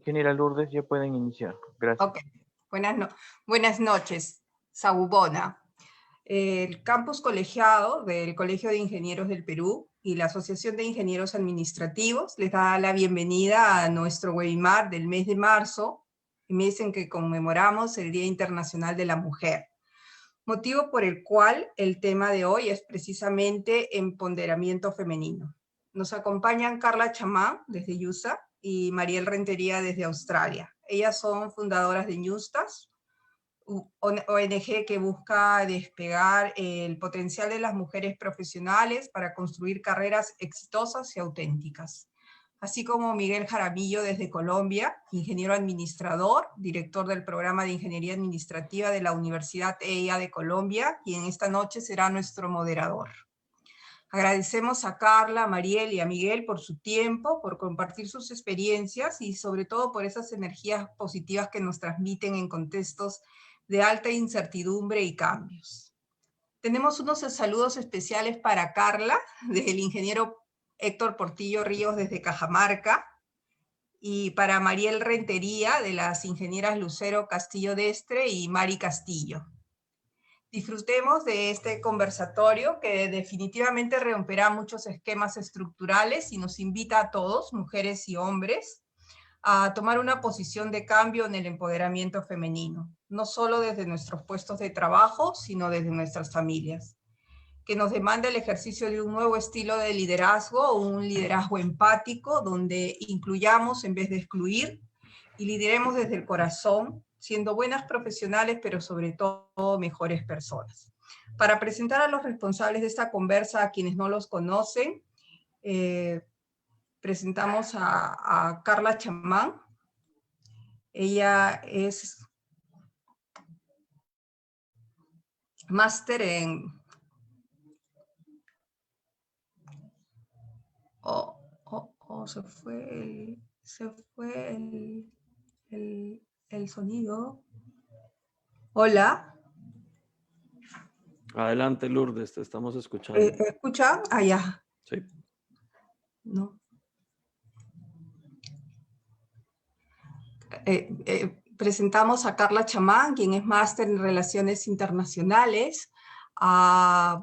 Ingeniera Lourdes, ya pueden iniciar. Gracias. Ok, buenas noches, Saubona. El campus colegiado del Colegio de Ingenieros del Perú y la Asociación de Ingenieros Administrativos les da la bienvenida a nuestro webinar del mes de marzo, el mes en que conmemoramos el Día Internacional de la Mujer, motivo por el cual el tema de hoy es precisamente empoderamiento femenino. Nos acompañan Carla Chamán desde USA y Mariel Rentería desde Australia. Ellas son fundadoras de Ñustas, ONG que busca despegar el potencial de las mujeres profesionales para construir carreras exitosas y auténticas. Así como Miguel Jaramillo desde Colombia, ingeniero administrador, director del programa de Ingeniería Administrativa de la Universidad EIA de Colombia, quien esta noche será nuestro moderador. Agradecemos a Carla, a Mariel y a Miguel por su tiempo, por compartir sus experiencias y sobre todo por esas energías positivas que nos transmiten en contextos de alta incertidumbre y cambios. Tenemos unos saludos especiales para Carla, del ingeniero Héctor Portillo Ríos desde Cajamarca, y para Mariel Rentería, de las ingenieras Lucero Castillo Destre y Mari Castillo. Disfrutemos de este conversatorio que definitivamente romperá muchos esquemas estructurales y nos invita a todos, mujeres y hombres, a tomar una posición de cambio en el empoderamiento femenino, no solo desde nuestros puestos de trabajo, sino desde nuestras familias, que nos demanda el ejercicio de un nuevo estilo de liderazgo, un liderazgo empático, donde incluyamos en vez de excluir, y lideremos desde el corazón, siendo buenas profesionales, pero sobre todo mejores personas. Para presentar a los responsables de esta conversa, a quienes no los conocen, presentamos a Carla Chamán. Ella es máster en... se fue el sonido. Hola. Adelante, Lourdes, te estamos escuchando. ¿Escucha? Ah, ya. Sí. No. Presentamos a Carla Chamán, quien es máster en Relaciones Internacionales, a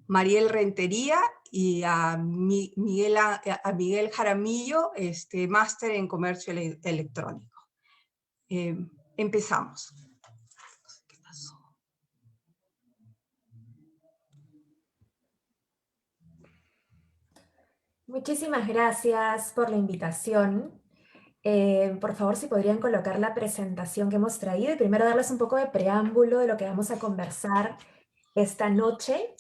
Mariel Rentería y a Miguel Jaramillo, máster en Comercio Electrónico. Empezamos. ¿Qué pasó? Muchísimas gracias por la invitación. Por favor, si podrían colocar la presentación que hemos traído y primero darles un poco de preámbulo de lo que vamos a conversar esta noche.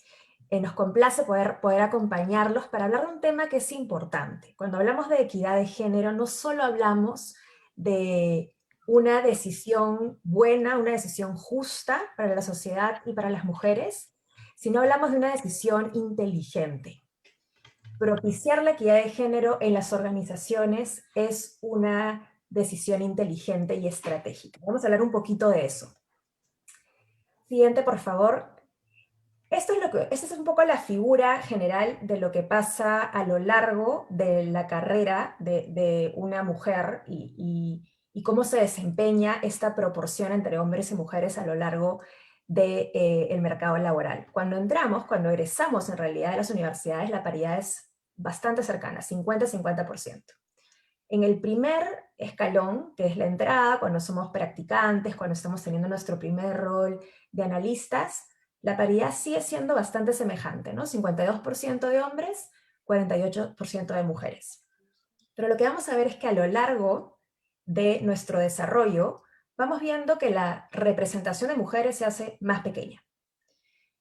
Nos complace poder acompañarlos para hablar de un tema que es importante. Cuando hablamos de equidad de género, no solo hablamos de una decisión buena, una decisión justa para la sociedad y para las mujeres, sino hablamos de una decisión inteligente. Propiciar la equidad de género en las organizaciones es una decisión inteligente y estratégica. Vamos a hablar un poquito de eso. Siguiente, por favor. Esta es un poco la figura general de lo que pasa a lo largo de la carrera de una mujer y cómo se desempeña esta proporción entre hombres y mujeres a lo largo del mercado laboral. Cuando egresamos en realidad de las universidades, la paridad es bastante cercana, 50-50%. En el primer escalón, que es la entrada, cuando somos practicantes, cuando estamos teniendo nuestro primer rol de analistas, la paridad sigue siendo bastante semejante, ¿no? 52% de hombres, 48% de mujeres. Pero lo que vamos a ver es que a lo largo de nuestro desarrollo, vamos viendo que la representación de mujeres se hace más pequeña.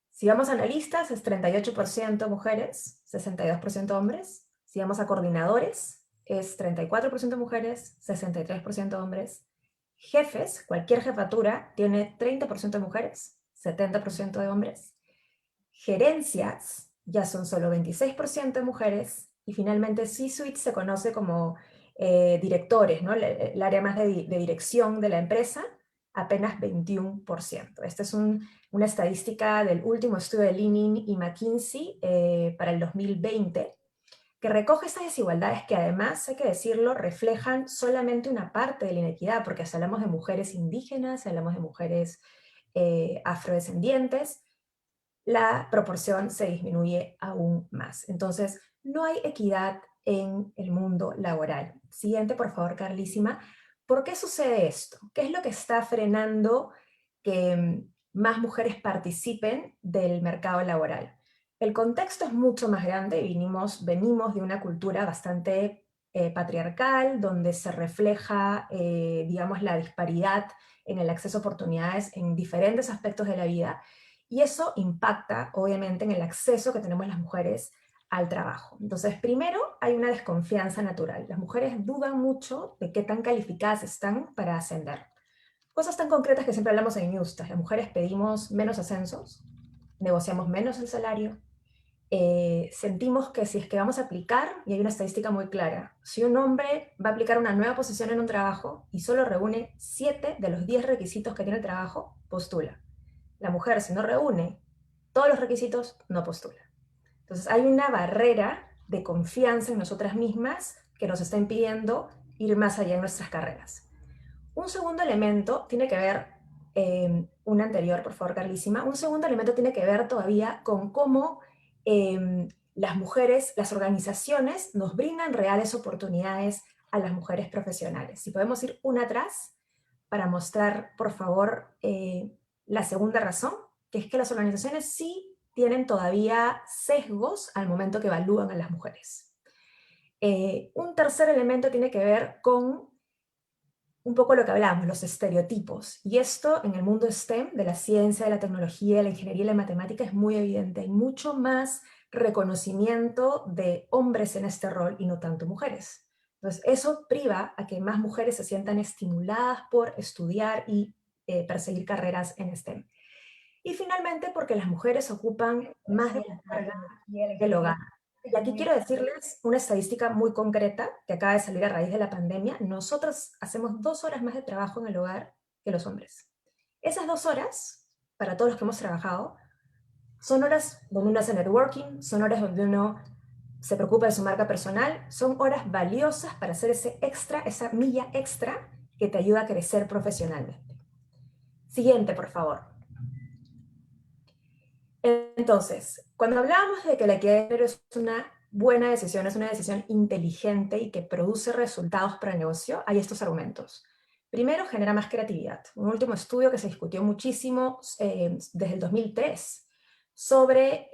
Si vamos a analistas, es 38% mujeres, 62% hombres. Si vamos a coordinadores, es 34% mujeres, 63% hombres. Jefes, cualquier jefatura, tiene 30% de mujeres, 70% de hombres. Gerencias ya son solo 26% de mujeres. Y finalmente C-suite se conoce como directores, ¿no? El área más de dirección de la empresa, apenas 21%. Esta es una estadística del último estudio de Leaning y McKinsey para el 2020, que recoge estas desigualdades que además, hay que decirlo, reflejan solamente una parte de la inequidad, porque si hablamos de mujeres indígenas, si hablamos de mujeres afrodescendientes, la proporción se disminuye aún más. Entonces, no hay equidad en el mundo laboral. Siguiente, por favor, Carlísima. ¿Por qué sucede esto? ¿Qué es lo que está frenando que más mujeres participen del mercado laboral? El contexto es mucho más grande, venimos de una cultura bastante patriarcal, donde se refleja, digamos, la disparidad en el acceso a oportunidades en diferentes aspectos de la vida, y eso impacta, obviamente, en el acceso que tenemos las mujeres al trabajo. Entonces, primero, hay una desconfianza natural. Las mujeres dudan mucho de qué tan calificadas están para ascender. Cosas tan concretas que siempre hablamos en Newstas. Las mujeres pedimos menos ascensos, negociamos menos el salario, sentimos que si es que vamos a aplicar, y hay una estadística muy clara, si un hombre va a aplicar una nueva posición en un trabajo y solo reúne 7 de los 10 requisitos que tiene el trabajo, postula. La mujer, si no reúne todos los requisitos, no postula. Entonces hay una barrera de confianza en nosotras mismas que nos está impidiendo ir más allá en nuestras carreras. Un segundo elemento tiene que ver, un anterior, por favor, Carlísima, un segundo elemento tiene que ver todavía con cómo las mujeres, las organizaciones nos brindan reales oportunidades a las mujeres profesionales. Si podemos ir una atrás para mostrar, por favor, la segunda razón, que es que las organizaciones sí tienen todavía sesgos al momento que evalúan a las mujeres. Un tercer elemento tiene que ver con un poco lo que hablamos, los estereotipos. Y esto en el mundo STEM, de la ciencia, de la tecnología, de la ingeniería y la matemática, es muy evidente. Hay mucho más reconocimiento de hombres en este rol y no tanto mujeres. Entonces, eso priva a que más mujeres se sientan estimuladas por estudiar y perseguir carreras en STEM. Y finalmente, porque las mujeres ocupan más de la carga del hogar. Y aquí quiero decirles una estadística muy concreta que acaba de salir a raíz de la pandemia. Nosotros hacemos 2 horas más de trabajo en el hogar que los hombres. Esas 2 horas, para todos los que hemos trabajado, son horas donde uno hace networking, son horas donde uno se preocupa de su marca personal, son horas valiosas para hacer ese extra, esa milla extra que te ayuda a crecer profesionalmente. Siguiente, por favor. Entonces, cuando hablábamos de que la equidad de género es una buena decisión, es una decisión inteligente y que produce resultados para el negocio, hay estos argumentos. Primero, genera más creatividad. Un último estudio que se discutió muchísimo desde el 2003 sobre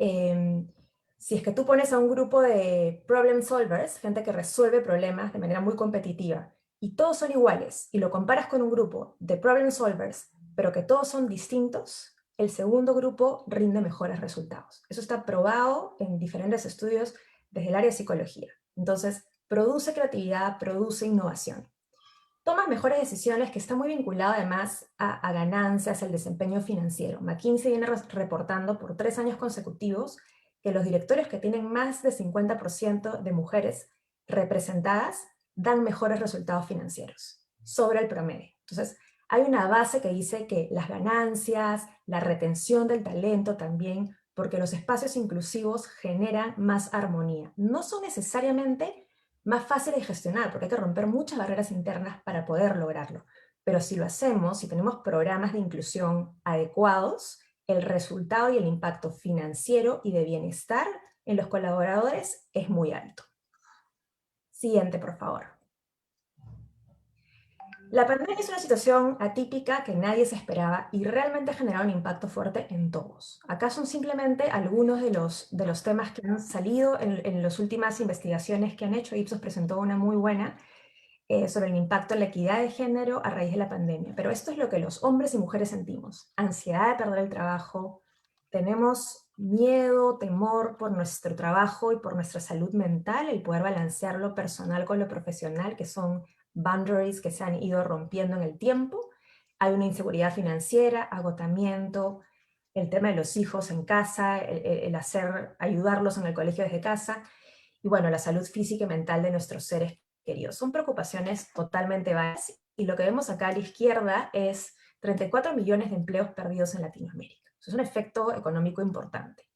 si es que tú pones a un grupo de problem solvers, gente que resuelve problemas de manera muy competitiva, y todos son iguales, y lo comparas con un grupo de problem solvers, pero que todos son distintos, el segundo grupo rinde mejores resultados. Eso está probado en diferentes estudios desde el área de psicología. Entonces, produce creatividad, produce innovación. Tomas mejores decisiones, que está muy vinculado además a ganancias, al desempeño financiero. McKinsey viene reportando por 3 años consecutivos que los directorios que tienen más de 50% de mujeres representadas dan mejores resultados financieros sobre el promedio. Entonces, hay una base que dice que las ganancias, la retención del talento también, porque los espacios inclusivos generan más armonía. No son necesariamente más fáciles de gestionar, porque hay que romper muchas barreras internas para poder lograrlo. Pero si lo hacemos, si tenemos programas de inclusión adecuados, el resultado y el impacto financiero y de bienestar en los colaboradores es muy alto. Siguiente, por favor. La pandemia es una situación atípica que nadie se esperaba y realmente ha generado un impacto fuerte en todos. Acá son simplemente algunos de los temas que han salido en las últimas investigaciones que han hecho. Ipsos presentó una muy buena sobre el impacto en la equidad de género a raíz de la pandemia. Pero esto es lo que los hombres y mujeres sentimos. Ansiedad de perder el trabajo, tenemos miedo, temor por nuestro trabajo y por nuestra salud mental, el poder balancear lo personal con lo profesional, que son boundaries que se han ido rompiendo en el tiempo. Hay una inseguridad financiera, agotamiento, el tema de los hijos en casa, ayudarlos en el colegio desde casa, y bueno, la salud física y mental de nuestros seres queridos. Son preocupaciones totalmente válidas, y lo que vemos acá a la izquierda es 34 millones de empleos perdidos en Latinoamérica. Eso es un efecto económico importante.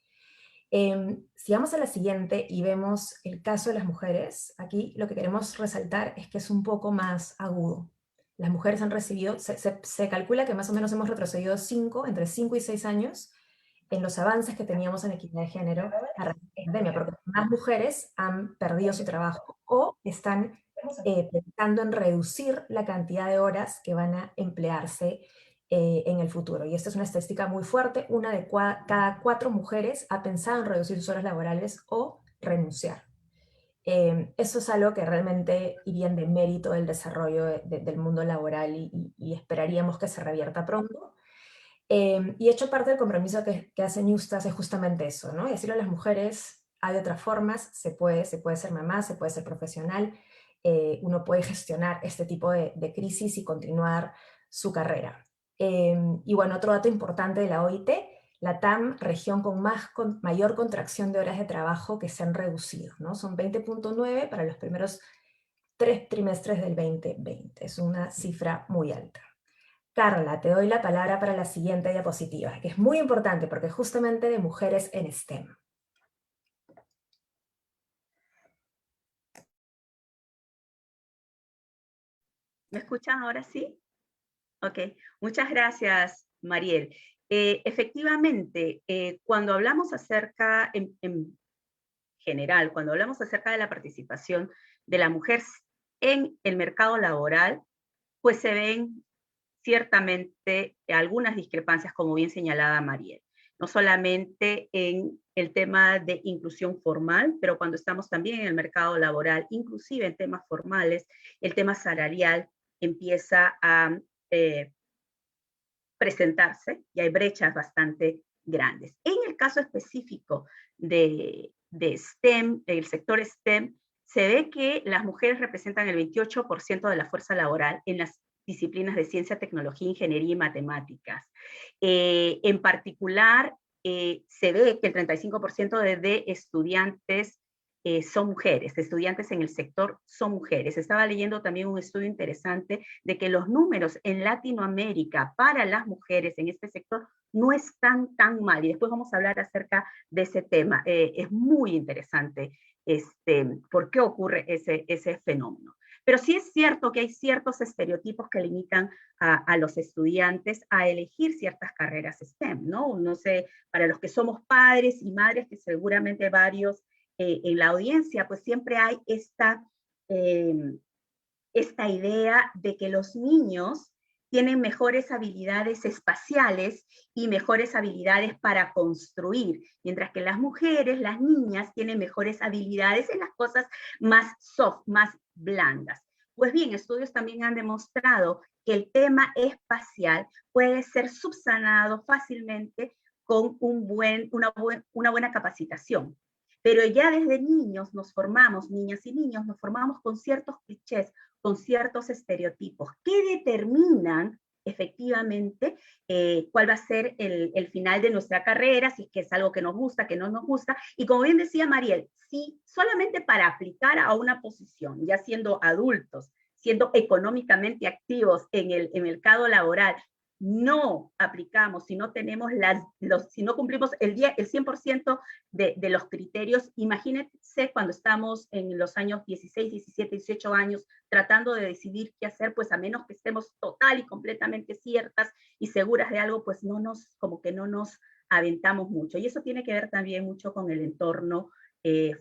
Si vamos a la siguiente y vemos el caso de las mujeres, aquí lo que queremos resaltar es que es un poco más agudo. Las mujeres han recibido, se calcula que más o menos hemos retrocedido entre 5 y 6 años en los avances que teníamos en equidad de género a raíz de la pandemia, porque más mujeres han perdido su trabajo o están pensando en reducir la cantidad de horas que van a emplearse en el futuro. Y esta es una estadística muy fuerte, una de cada 4 mujeres ha pensado en reducir sus horas laborales o renunciar. Eso es algo que realmente iría en demérito del desarrollo del mundo laboral y esperaríamos que se revierta pronto. Y hecho parte del compromiso que hace Ñustas es justamente eso, ¿no? Y decirle a las mujeres, hay otras formas, se puede ser mamá, se puede ser profesional, uno puede gestionar este tipo de crisis y continuar su carrera. Y bueno, otro dato importante de la OIT, la TAM, región con mayor contracción de horas de trabajo que se han reducido, ¿no? Son 20.9 para los primeros 3 trimestres del 2020. Es una cifra muy alta. Carla, te doy la palabra para la siguiente diapositiva, que es muy importante porque es justamente de mujeres en STEM. ¿Me escuchan ahora sí? Ok, muchas gracias, Mariel. Efectivamente, cuando hablamos acerca, en general, cuando hablamos acerca de la participación de la mujer en el mercado laboral, pues se ven ciertamente algunas discrepancias, como bien señalaba Mariel. No solamente en el tema de inclusión formal, pero cuando estamos también en el mercado laboral, inclusive en temas formales, el tema salarial empieza a presentarse y hay brechas bastante grandes. En el caso específico de STEM, del sector STEM, se ve que las mujeres representan el 28% de la fuerza laboral en las disciplinas de ciencia, tecnología, ingeniería y matemáticas. En particular, se ve que el 35% de estudiantes son mujeres, estudiantes en el sector son mujeres. Estaba leyendo también un estudio interesante de que los números en Latinoamérica para las mujeres en este sector no están tan mal, y después vamos a hablar acerca de ese tema. Es muy interesante por qué ocurre ese fenómeno. Pero sí es cierto que hay ciertos estereotipos que limitan a los estudiantes a elegir ciertas carreras STEM, ¿no? No sé, para los que somos padres y madres, que seguramente varios en la audiencia, pues siempre hay esta idea de que los niños tienen mejores habilidades espaciales y mejores habilidades para construir, mientras que las mujeres, las niñas, tienen mejores habilidades en las cosas más soft, más blandas. Pues bien, estudios también han demostrado que el tema espacial puede ser subsanado fácilmente con una buena capacitación. Pero ya desde niños nos formamos, niñas y niños, nos formamos con ciertos clichés, con ciertos estereotipos que determinan efectivamente cuál va a ser el final de nuestra carrera, si es que es algo que nos gusta, que no nos gusta. Y como bien decía Mariel, si solamente para aplicar a una posición, ya siendo adultos, siendo económicamente activos en el mercado laboral, no aplicamos, si no tenemos si no cumplimos el 100% de los criterios, imagínense cuando estamos en los años 16, 17, 18 años tratando de decidir qué hacer, pues a menos que estemos total y completamente ciertas y seguras de algo, pues como que no nos aventamos mucho. Y eso tiene que ver también mucho con el entorno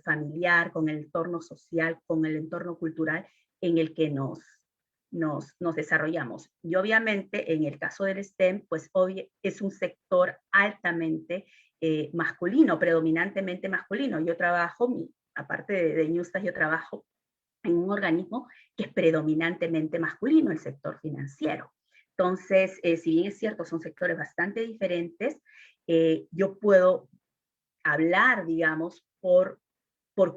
familiar, con el entorno social, con el entorno cultural en el que nos desarrollamos. Y obviamente en el caso del STEM, pues es un sector altamente masculino, predominantemente masculino. Yo trabajo, aparte de Ñustas, yo trabajo en un organismo que es predominantemente masculino, el sector financiero. Entonces, si bien es cierto, son sectores bastante diferentes, yo puedo hablar, digamos, por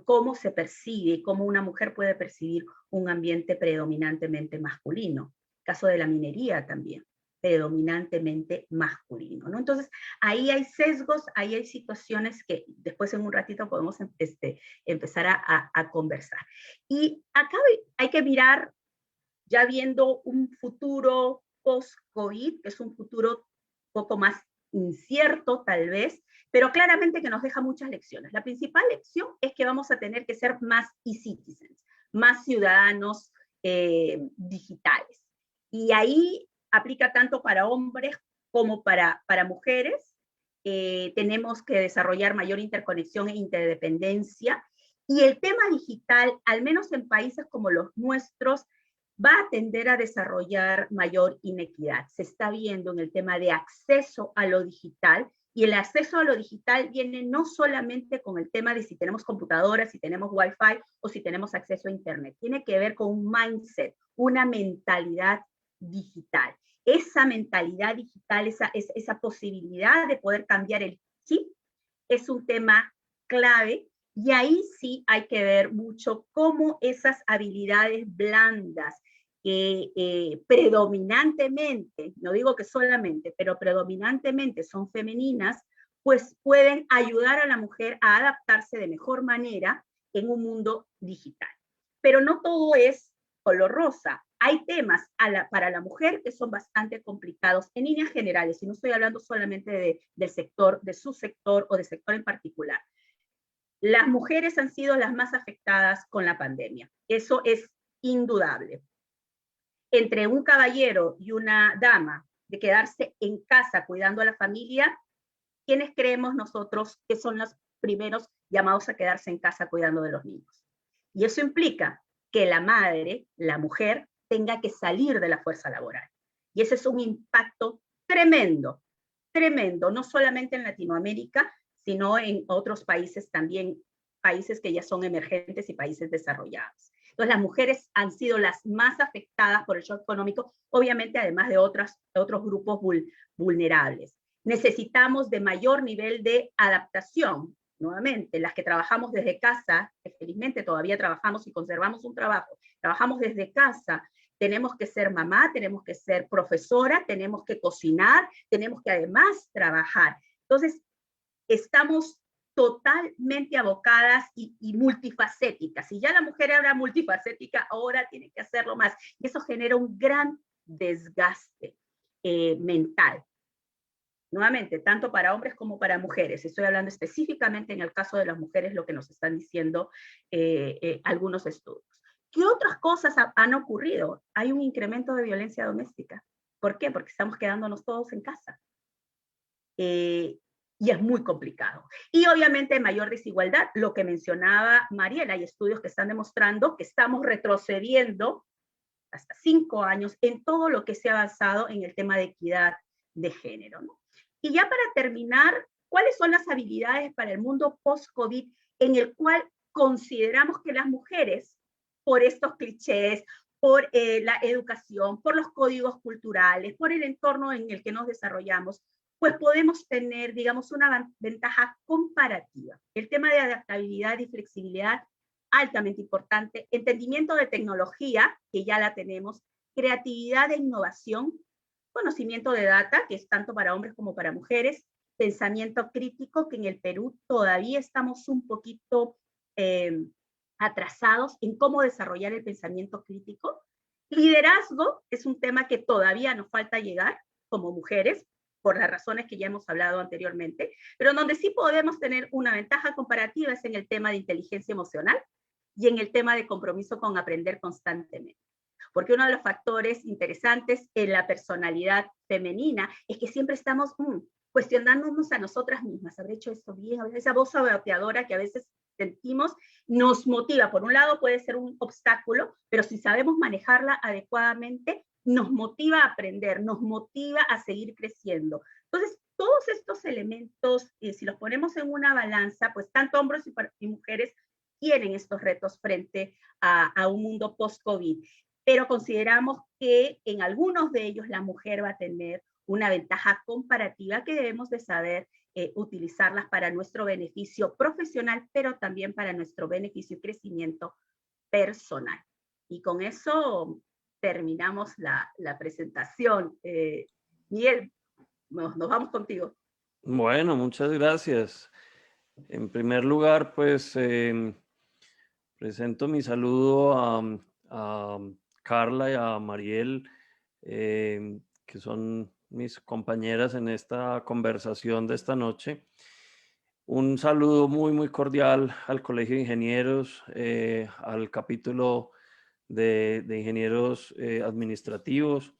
cómo se percibe, cómo una mujer puede percibir un ambiente predominantemente masculino. Caso de la minería también, predominantemente masculino, ¿no? Entonces, ahí hay sesgos, ahí hay situaciones que después en un ratito podemos empezar a conversar. Y acá hay que mirar, ya viendo un futuro post-COVID, que es un futuro poco más incierto tal vez, pero claramente que nos deja muchas lecciones. La principal lección es que vamos a tener que ser más e-citizens, más ciudadanos digitales. Y ahí aplica tanto para hombres como para mujeres. Tenemos que desarrollar mayor interconexión e interdependencia. Y el tema digital, al menos en países como los nuestros, va a tender a desarrollar mayor inequidad. Se está viendo en el tema de acceso a lo digital, y el acceso a lo digital viene no solamente con el tema de si tenemos computadoras, si tenemos Wi-Fi o si tenemos acceso a Internet. Tiene que ver con un mindset, una mentalidad digital. Esa mentalidad digital, esa posibilidad de poder cambiar el chip, es un tema clave, y ahí sí hay que ver mucho cómo esas habilidades blandas que predominantemente, no digo que solamente, pero predominantemente son femeninas, pues pueden ayudar a la mujer a adaptarse de mejor manera en un mundo digital. Pero no todo es color rosa. Hay temas para la mujer que son bastante complicados en líneas generales, y no estoy hablando solamente del sector, de su sector o de sector en particular. Las mujeres han sido las más afectadas con la pandemia. Eso es indudable. Entre un caballero y una dama de quedarse en casa cuidando a la familia, ¿quiénes creemos nosotros que son los primeros llamados a quedarse en casa cuidando de los niños? Y eso implica que la madre, la mujer, tenga que salir de la fuerza laboral. Y ese es un impacto tremendo, tremendo, no solamente en Latinoamérica, sino en otros países también, países que ya son emergentes y países desarrollados. Entonces, las mujeres han sido las más afectadas por el shock económico, obviamente además de otros grupos vulnerables. Necesitamos de mayor nivel de adaptación. Nuevamente, las que trabajamos desde casa, que felizmente todavía trabajamos y conservamos un trabajo, trabajamos desde casa, tenemos que ser mamá, tenemos que ser profesora, tenemos que cocinar, tenemos que además trabajar. Entonces, estamos totalmente abocadas y multifacéticas. Si ya la mujer era multifacética, ahora tiene que hacerlo más. Y eso genera un gran desgaste mental. Nuevamente, tanto para hombres como para mujeres. Estoy hablando específicamente en el caso de las mujeres, lo que nos están diciendo algunos estudios. ¿Qué otras cosas han ocurrido? Hay un incremento de violencia doméstica. ¿Por qué? Porque estamos quedándonos todos en casa. Y es muy complicado. Y obviamente mayor desigualdad, lo que mencionaba Mariela, hay estudios que están demostrando que estamos retrocediendo hasta 5 años en todo lo que se ha avanzado en el tema de equidad de género, ¿no? Y ya para terminar, ¿cuáles son las habilidades para el mundo post-COVID en el cual consideramos que las mujeres, por estos clichés, por la educación, por los códigos culturales, por el entorno en el que nos desarrollamos, pues podemos tener, digamos, una ventaja comparativa? El tema de adaptabilidad y flexibilidad, altamente importante. Entendimiento de tecnología, que ya la tenemos. Creatividad e innovación. Conocimiento de data, que es tanto para hombres como para mujeres. Pensamiento crítico, que en el Perú todavía estamos un poquito atrasados en cómo desarrollar el pensamiento crítico. Liderazgo es un tema que todavía nos falta llegar como mujeres, por las razones que ya hemos hablado anteriormente, pero donde sí podemos tener una ventaja comparativa es en el tema de inteligencia emocional y en el tema de compromiso con aprender constantemente. Porque uno de los factores interesantes en la personalidad femenina es que siempre estamos cuestionándonos a nosotras mismas. ¿Habré hecho esto bien? Esa voz saboteadora que a veces sentimos nos motiva. Por un lado puede ser un obstáculo, pero si sabemos manejarla adecuadamente, nos motiva a aprender, nos motiva a seguir creciendo. Entonces, todos estos elementos, si los ponemos en una balanza, pues tanto hombres y mujeres tienen estos retos frente a un mundo post-COVID. Pero consideramos que en algunos de ellos la mujer va a tener una ventaja comparativa que debemos de saber utilizarlas para nuestro beneficio profesional, pero también para nuestro beneficio y crecimiento personal. Y con eso terminamos la presentación. Miguel, nos vamos contigo. Bueno, muchas gracias. En primer lugar, pues presento mi saludo a Carla y a Mariel, que son mis compañeras en esta conversación de esta noche. Un saludo muy, muy cordial al Colegio de Ingenieros, al capítulo de Ingenieros Administrativos,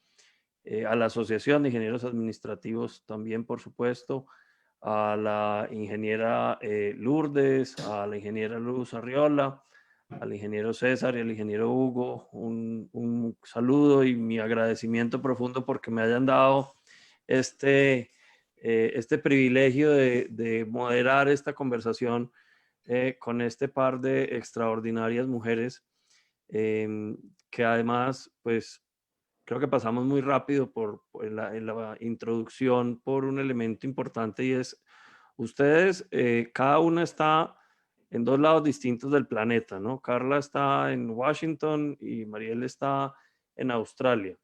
a la Asociación de Ingenieros Administrativos también, por supuesto, a la ingeniera Lourdes, a la ingeniera Luz Arriola, al ingeniero César y al ingeniero Hugo, un saludo y mi agradecimiento profundo porque me hayan dado este privilegio de moderar esta conversación con este par de extraordinarias mujeres que además, pues, creo que pasamos muy rápido en la introducción por un elemento importante y es, ustedes, cada una está en dos lados distintos del planeta, ¿no? Carla está en Washington y Mariel está en Australia.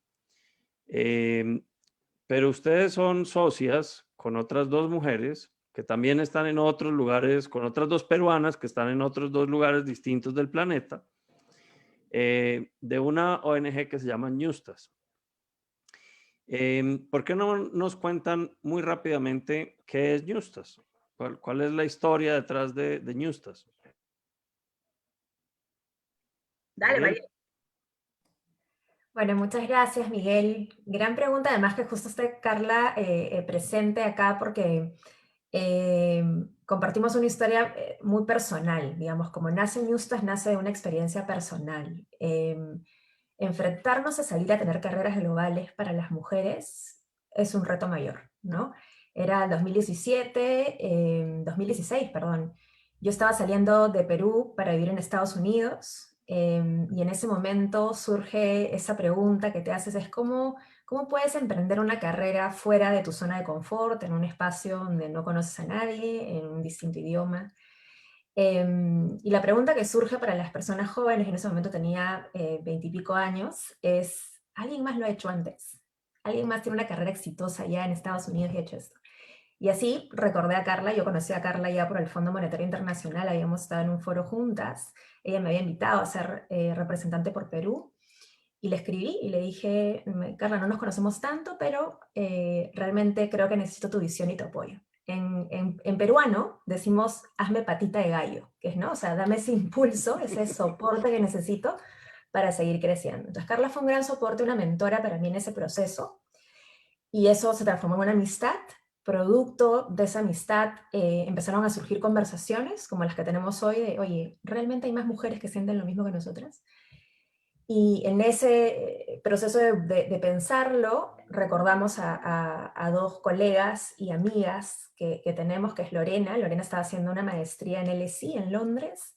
Pero ustedes son socias con otras dos mujeres que también están en otros lugares, con otras dos peruanas que están en otros dos lugares distintos del planeta, de una ONG que se llama Ñustas. ¿Por qué no nos cuentan muy rápidamente qué es Ñustas? ¿Cuál es la historia detrás de Ñustas? Dale, Mariel. María. Bueno, muchas gracias, Miguel. Gran pregunta, además que justo esté Carla presente acá porque compartimos una historia muy personal, digamos, como nace Ñustas, nace de una experiencia personal. Enfrentarnos a salir a tener carreras globales para las mujeres es un reto mayor, ¿no? Era el 2016, perdón. Yo estaba saliendo de Perú para vivir en Estados Unidos y en ese momento surge esa pregunta que te haces, es ¿cómo puedes emprender una carrera fuera de tu zona de confort, en un espacio donde no conoces a nadie, en un distinto idioma? Y la pregunta que surge para las personas jóvenes, en ese momento tenía 20 y pico años, es, ¿alguien más lo ha hecho antes? ¿Alguien más tiene una carrera exitosa ya en Estados Unidos y ha hecho esto? Y así recordé a Carla, yo conocí a Carla ya por el Fondo Monetario Internacional, habíamos estado en un foro juntas, ella me había invitado a ser representante por Perú, y le escribí y le dije, Carla, no nos conocemos tanto, pero realmente creo que necesito tu visión y tu apoyo. En peruano decimos, hazme patita de gallo, que es, ¿no? O sea, dame ese impulso, ese soporte que necesito para seguir creciendo. Entonces, Carla fue un gran soporte, una mentora para mí en ese proceso, y eso se transformó en una amistad. Producto de esa amistad empezaron a surgir conversaciones como las que tenemos hoy de, oye, ¿realmente hay más mujeres que sienten lo mismo que nosotras? Y en ese proceso de pensarlo, recordamos a dos colegas y amigas que tenemos, que es Lorena. Lorena estaba haciendo una maestría en LSE en Londres.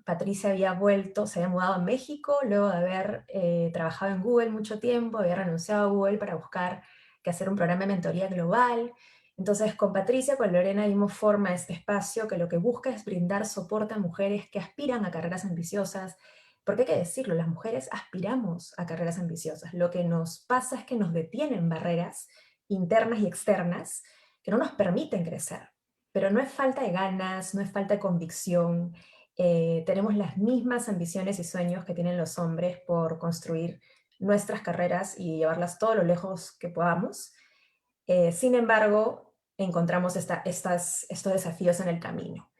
Patricia había vuelto, se había mudado a México, luego de haber trabajado en Google mucho tiempo, había renunciado a Google para buscar que hacer un programa de mentoría global. Entonces, con Patricia, con Lorena, dimos forma a este espacio que lo que busca es brindar soporte a mujeres que aspiran a carreras ambiciosas, porque hay que decirlo, las mujeres aspiramos a carreras ambiciosas. Lo que nos pasa es que nos detienen barreras internas y externas que no nos permiten crecer. Pero no es falta de ganas, no es falta de convicción. Tenemos las mismas ambiciones y sueños que tienen los hombres por construir nuestras carreras y llevarlas todo lo lejos que podamos. Sin embargo, encontramos estos desafíos en el camino.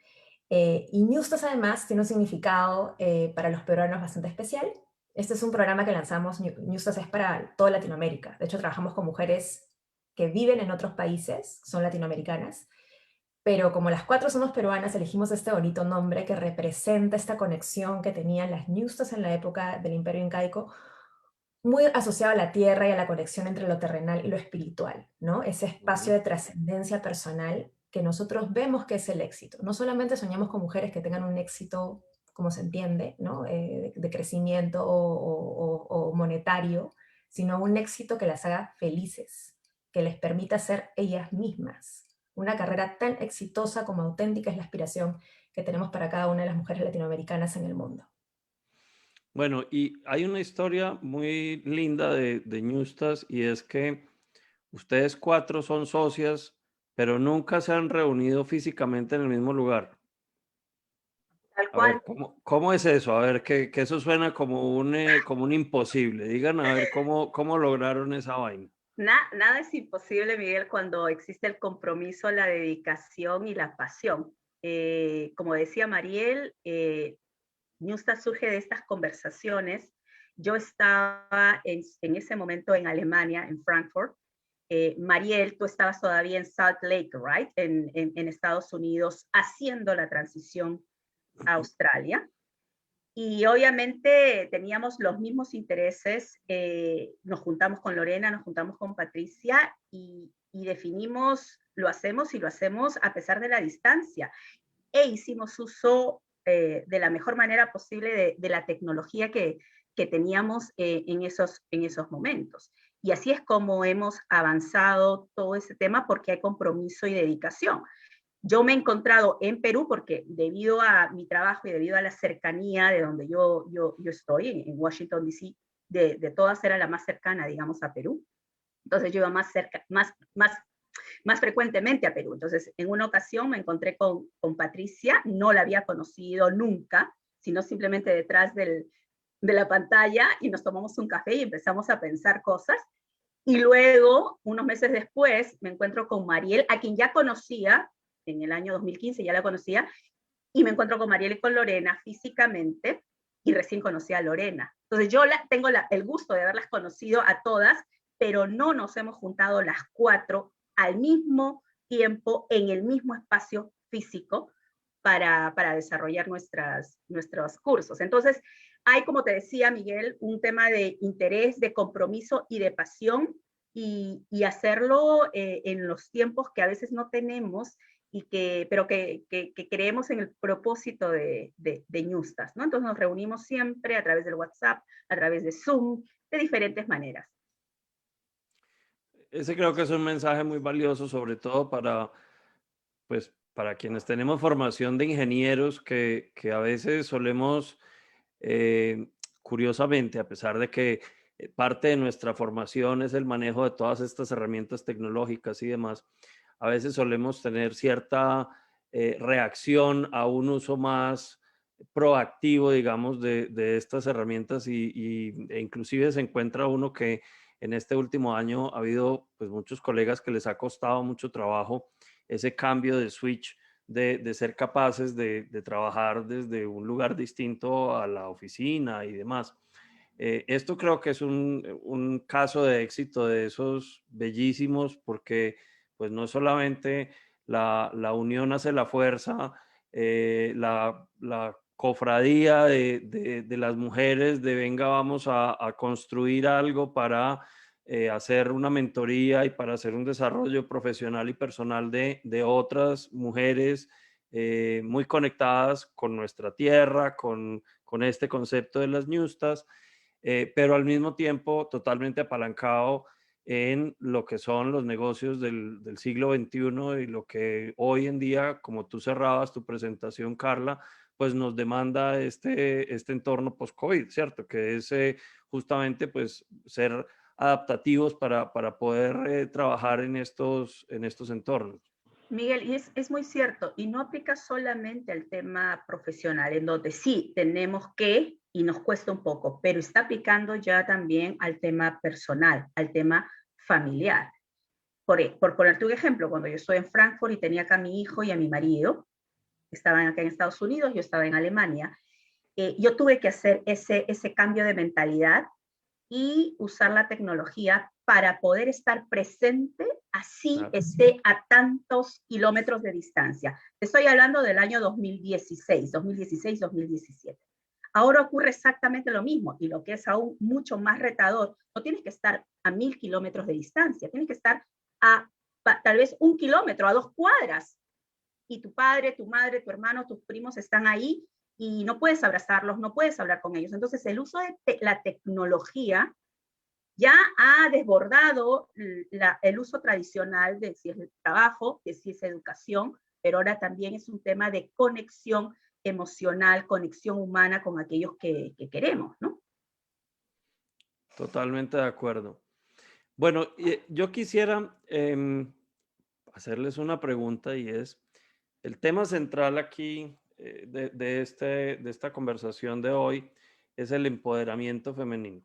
Y Ñustas además tiene un significado para los peruanos bastante especial. Este es un programa que lanzamos, Ñustas es para toda Latinoamérica. De hecho, trabajamos con mujeres que viven en otros países, son latinoamericanas, pero como las cuatro somos peruanas, elegimos este bonito nombre que representa esta conexión que tenían las Ñustas en la época del Imperio Incaico, muy asociado a la tierra y a la conexión entre lo terrenal y lo espiritual, ¿no? Ese espacio de trascendencia personal que nosotros vemos que es el éxito. No solamente soñamos con mujeres que tengan un éxito, como se entiende, ¿no? De crecimiento o monetario, sino un éxito que las haga felices, que les permita ser ellas mismas. Una carrera tan exitosa como auténtica es la aspiración que tenemos para cada una de las mujeres latinoamericanas en el mundo. Bueno, y hay una historia muy linda de Ñustas y es que ustedes cuatro son socias, pero nunca se han reunido físicamente en el mismo lugar. Tal A cual. ver, ¿cómo es eso? A ver, que eso suena como un imposible. Digan, a ver, ¿cómo lograron esa vaina? Nada es imposible, Miguel, cuando existe el compromiso, la dedicación y la pasión. Como decía Mariel, Newstas surge de estas conversaciones. Yo estaba en ese momento en Alemania, en Frankfurt. Mariel, tú estabas todavía en Salt Lake, right? En Estados Unidos, haciendo la transición a Australia. Y obviamente teníamos los mismos intereses, nos juntamos con Lorena, nos juntamos con Patricia y definimos, lo hacemos y lo hacemos a pesar de la distancia. E hicimos uso de la mejor manera posible de la tecnología que teníamos en esos momentos. Y así es como hemos avanzado todo ese tema porque hay compromiso y dedicación. Yo me he encontrado en Perú porque debido a mi trabajo y debido a la cercanía de donde yo estoy, en Washington, D.C., de todas era la más cercana, digamos, a Perú. Entonces yo iba más frecuentemente a Perú. Entonces, en una ocasión me encontré con Patricia, no la había conocido nunca, sino simplemente detrás de la pantalla, y nos tomamos un café y empezamos a pensar cosas. Y luego, unos meses después, me encuentro con Mariel, a quien ya conocía, en el año 2015 ya la conocía, y me encuentro con Mariel y con Lorena físicamente, y recién conocí a Lorena. Entonces yo tengo el gusto de haberlas conocido a todas, pero no nos hemos juntado las cuatro al mismo tiempo, en el mismo espacio físico, para desarrollar nuestros cursos. Entonces, hay, como te decía, Miguel, un tema de interés, de compromiso y de pasión, y hacerlo en los tiempos que a veces no tenemos, pero que creemos en el propósito de Newstas, ¿no? Entonces nos reunimos siempre a través del WhatsApp, a través de Zoom, de diferentes maneras. Ese creo que es un mensaje muy valioso, sobre todo pues, para quienes tenemos formación de ingenieros, que a veces solemos, curiosamente, a pesar de que parte de nuestra formación es el manejo de todas estas herramientas tecnológicas y demás, a veces solemos tener cierta reacción a un uso más proactivo, digamos, de estas herramientas e inclusive se encuentra uno que en este último año ha habido pues muchos colegas que les ha costado mucho trabajo ese cambio de switch de ser capaces de trabajar desde un lugar distinto a la oficina y demás. Esto creo que es un caso de éxito de esos bellísimos porque pues no solamente la unión hace la fuerza, la cofradía de las mujeres de venga, vamos a construir algo para hacer una mentoría y para hacer un desarrollo profesional y personal de otras mujeres muy conectadas con nuestra tierra, con este concepto de las Newstas, pero al mismo tiempo totalmente apalancado en lo que son los negocios del siglo XXI y lo que hoy en día, como tú cerrabas tu presentación, Carla, pues nos demanda este entorno post-COVID, ¿cierto? Que es justamente pues ser adaptativos para poder trabajar en estos entornos. Miguel, y es muy cierto, y no aplica solamente al tema profesional, en donde sí tenemos que, y nos cuesta un poco, pero está aplicando ya también al tema personal, al tema familiar. Por ponerte un ejemplo, cuando yo estoy en Frankfurt y tenía acá a mi hijo y a mi marido, estaban acá en Estados Unidos, yo estaba en Alemania, yo tuve que hacer ese cambio de mentalidad y usar la tecnología para poder estar presente, así Claro. esté a tantos kilómetros de distancia. Estoy hablando del año 2016, 2017. Ahora ocurre exactamente lo mismo, y lo que es aún mucho más retador, no tienes que estar a 1000 kilómetros de distancia, tienes que estar a tal vez 1 kilómetro, a 2 cuadras, y tu padre, tu madre, tu hermano, tus primos están ahí, y no puedes abrazarlos, no puedes hablar con ellos. Entonces, el uso de la tecnología ya ha desbordado el uso tradicional de si es el trabajo, de si es educación, pero ahora también es un tema de conexión emocional, conexión humana con aquellos que queremos, ¿no? Totalmente de acuerdo. Bueno, yo quisiera hacerles una pregunta y es, el tema central aquí de esta conversación de hoy es el empoderamiento femenino.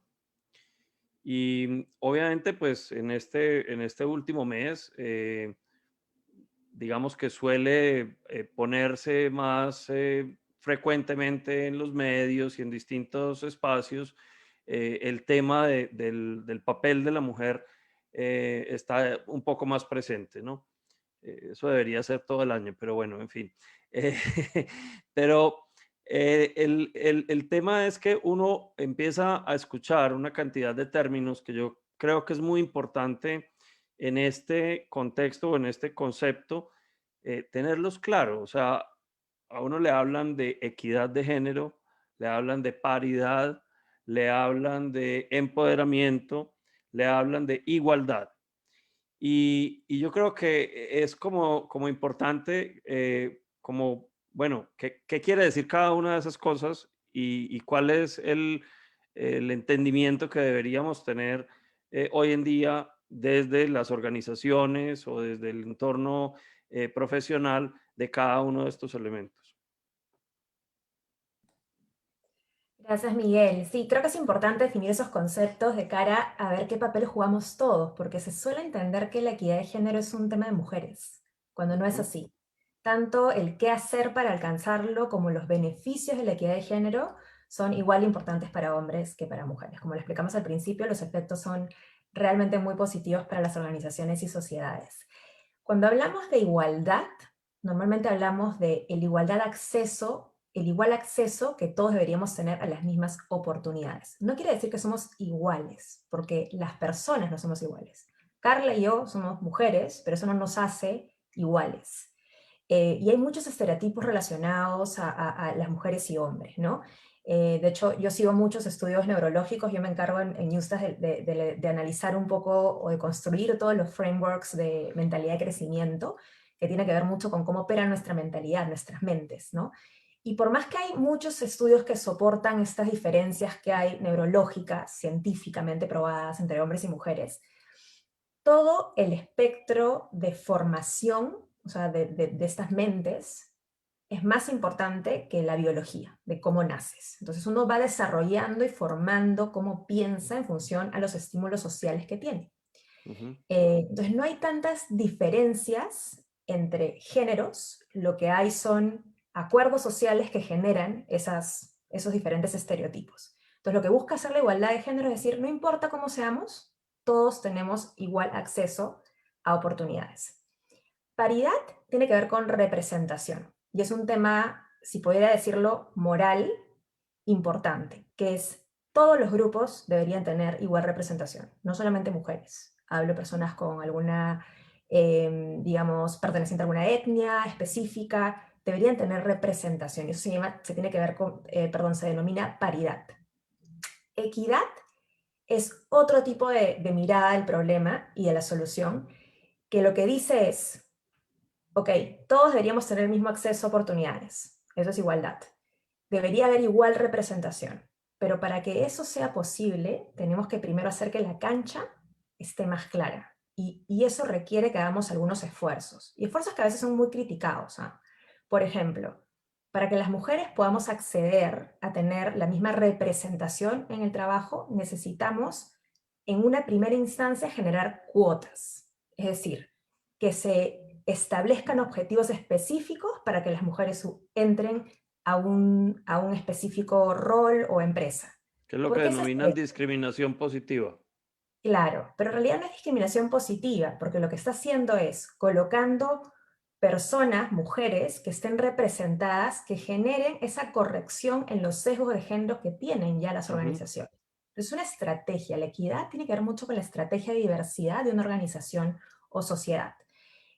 Y obviamente, pues en este último mes, digamos que suele ponerse más frecuentemente en los medios y en distintos espacios el tema del papel de la mujer está un poco más presente, ¿no? Eso debería ser todo el año, pero bueno, en fin. Eh, pero el tema es que uno empieza a escuchar una cantidad de términos que yo creo que es muy importante en este contexto o en este concepto, tenerlos claros. O sea, a uno le hablan de equidad de género, le hablan de paridad, le hablan de empoderamiento, le hablan de igualdad. Y yo creo que es como importante, como, bueno, ¿qué quiere decir cada una de esas cosas y cuál es el entendimiento que deberíamos tener hoy en día desde las organizaciones o desde el entorno profesional de cada uno de estos elementos? Gracias, Miguel. Sí, creo que es importante definir esos conceptos de cara a ver qué papel jugamos todos, porque se suele entender que la equidad de género es un tema de mujeres, cuando no es Ujú. así. Tanto el qué hacer para alcanzarlo como los beneficios de la equidad de género son igual importantes para hombres que para mujeres. Como lo explicamos al principio, los efectos son realmente muy positivos para las organizaciones y sociedades. Cuando hablamos de igualdad, normalmente hablamos de el igualdad de acceso, el igual acceso que todos deberíamos tener a las mismas oportunidades. No quiere decir que somos iguales, porque las personas no somos iguales. Carla y yo somos mujeres, pero eso no nos hace iguales. Y hay muchos estereotipos relacionados a las mujeres y hombres, ¿no? De hecho, yo sigo muchos estudios neurológicos, yo me encargo en USTAS de analizar un poco o de construir todos los frameworks de mentalidad de crecimiento, que tiene que ver mucho con cómo opera nuestra mentalidad, nuestras mentes, ¿no? Y por más que hay muchos estudios que soportan estas diferencias que hay neurológicas, científicamente probadas entre hombres y mujeres, todo el espectro de formación, o sea, de estas mentes, es más importante que la biología, de cómo naces. Entonces uno va desarrollando y formando cómo piensa en función a los estímulos sociales que tiene. Ujú. Entonces no hay tantas diferencias entre géneros, lo que hay son acuerdos sociales que generan esos diferentes estereotipos. Entonces lo que busca hacer la igualdad de género es decir, no importa cómo seamos, todos tenemos igual acceso a oportunidades. Paridad tiene que ver con representación y es un tema, si pudiera decirlo, moral importante, que es todos los grupos deberían tener igual representación, no solamente mujeres. Hablo de personas con alguna, digamos, perteneciente a alguna etnia específica, deberían tener representación. Y eso se tiene que ver con, se denomina paridad. Equidad es otro tipo de mirada del problema y de la solución, que lo que dice es, ok, todos deberíamos tener el mismo acceso a oportunidades. Eso es igualdad. Debería haber igual representación. Pero para que eso sea posible, tenemos que primero hacer que la cancha esté más clara. Y eso requiere que hagamos algunos esfuerzos. Y esfuerzos que a veces son muy criticados. ¿Ah? Por ejemplo, para que las mujeres podamos acceder a tener la misma representación en el trabajo, necesitamos en una primera instancia generar cuotas. Es decir, que se establezcan objetivos específicos para que las mujeres entren a un específico rol o empresa. ¿Qué es lo que Porque denominan discriminación positiva? claro, pero en realidad no es discriminación positiva, porque lo que está haciendo es colocando personas, mujeres, que estén representadas, que generen esa corrección en los sesgos de género que tienen ya las Ujú. organizaciones. Es una estrategia, la equidad tiene que ver mucho con la estrategia de diversidad de una organización o sociedad.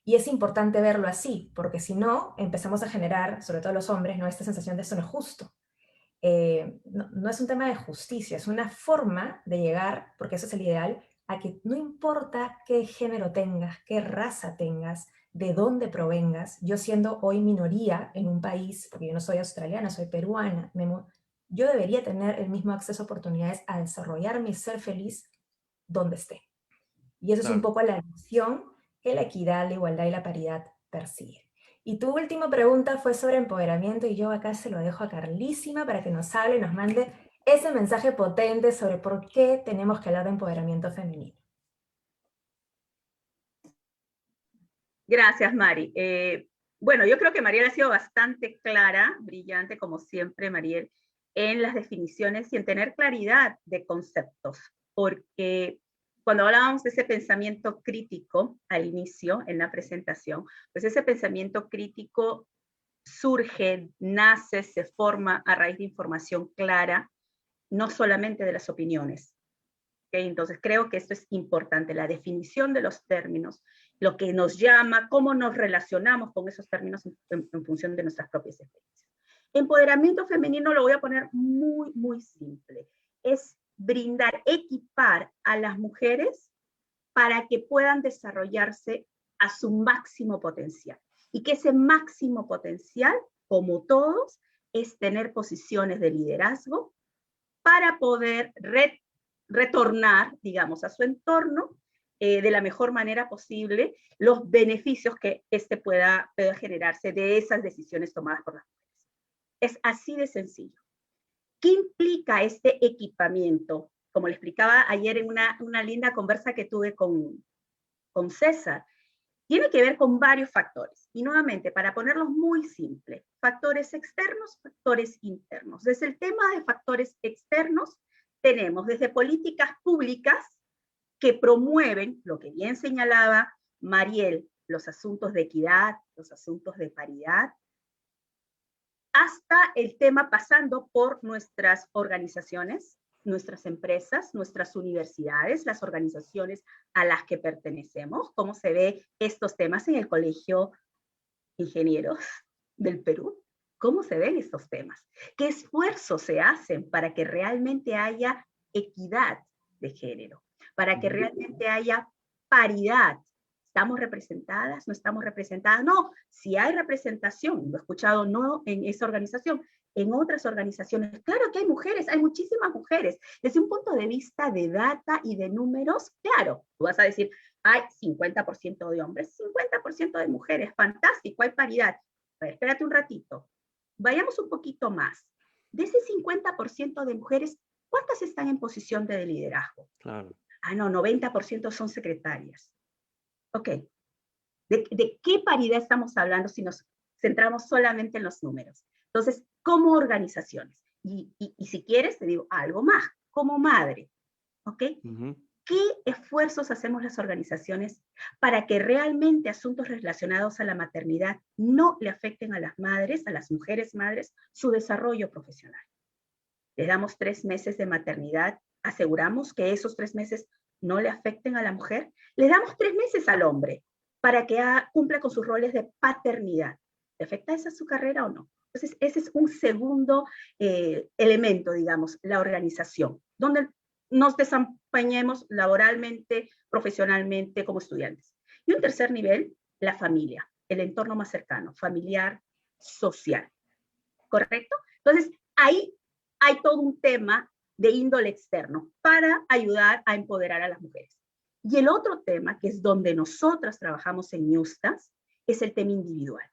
Y es importante verlo así, porque si no, empezamos a generar, sobre todo los hombres, ¿no? Esta sensación de esto no es justo. No es un tema de justicia, es una forma de llegar, porque eso es el ideal, a que no importa qué género tengas, qué raza tengas, de dónde provengas, yo siendo hoy minoría en un país, porque yo no soy australiana, soy peruana, yo debería tener el mismo acceso a oportunidades a desarrollarme y ser feliz donde esté. Y eso es un Claro. poco la visión que la equidad, la igualdad y la paridad persigue. Y tu última pregunta fue sobre empoderamiento y yo acá se lo dejo a Carlísima para que nos hable y nos mande ese mensaje potente sobre por qué tenemos que hablar de empoderamiento femenino. Gracias, Mari. Bueno, yo creo que Mariel ha sido bastante clara, brillante, como siempre, Mariel, en las definiciones y en tener claridad de conceptos, porque cuando hablábamos de ese pensamiento crítico al inicio, en la presentación, pues ese pensamiento crítico surge, nace, se forma a raíz de información clara, no solamente de las opiniones. ¿Okay? Entonces creo que esto es importante, la definición de los términos, lo que nos llama, cómo nos relacionamos con esos términos en función de nuestras propias experiencias. Empoderamiento femenino lo voy a poner muy, muy simple. Es brindar, equipar a las mujeres para que puedan desarrollarse a su máximo potencial. Y que ese máximo potencial, como todos, es tener posiciones de liderazgo para poder retornar, digamos, a su entorno de la mejor manera posible los beneficios que pueda generarse de esas decisiones tomadas por las mujeres. Es así de sencillo. ¿Qué implica este equipamiento? Como le explicaba ayer en una linda conversa que tuve con César, tiene que ver con varios factores. Y nuevamente, para ponerlos muy simple, factores externos, factores internos. Desde el tema de factores externos, tenemos desde políticas públicas que promueven, lo que bien señalaba Mariel, los asuntos de equidad, los asuntos de paridad, hasta el tema pasando por nuestras organizaciones, nuestras empresas, nuestras universidades, las organizaciones a las que pertenecemos, cómo se ve estos temas en el Colegio de Ingenieros del Perú, cómo se ven estos temas, qué esfuerzos se hacen para que realmente haya equidad de género, para que realmente haya paridad. ¿Estamos representadas? ¿No estamos representadas? No, si hay representación, lo he escuchado no en esa organización, en otras organizaciones. Claro que hay mujeres, hay muchísimas mujeres. Desde un punto de vista de data y de números, claro, tú vas a decir, hay 50% de hombres, 50% de mujeres, fantástico, hay paridad. Pero espérate un ratito, vayamos un poquito más. De ese 50% de mujeres, ¿cuántas están en posición de liderazgo? Claro. Ah, no, 90% son secretarias. Ok, ¿de qué paridad estamos hablando si nos centramos solamente en los números? Entonces, como organizaciones, y si quieres, te digo algo más, como madre, ¿ok? ¿Qué esfuerzos hacemos las organizaciones para que realmente asuntos relacionados a la maternidad no le afecten a las madres, a las mujeres madres, su desarrollo profesional? Les damos 3 meses de maternidad, aseguramos que esos 3 meses no le afecten a la mujer, le damos 3 meses al hombre para que cumpla con sus roles de paternidad. ¿Le afecta esa su carrera o no? Entonces, ese es un segundo elemento, digamos, la organización, donde nos desempeñemos laboralmente, profesionalmente, como estudiantes. Y un tercer nivel, la familia, el entorno más cercano, familiar, social. ¿Correcto? Entonces, ahí hay todo un tema de índole externo para ayudar a empoderar a las mujeres. Y el otro tema, que es donde nosotras trabajamos en Ñustas, es el tema individual.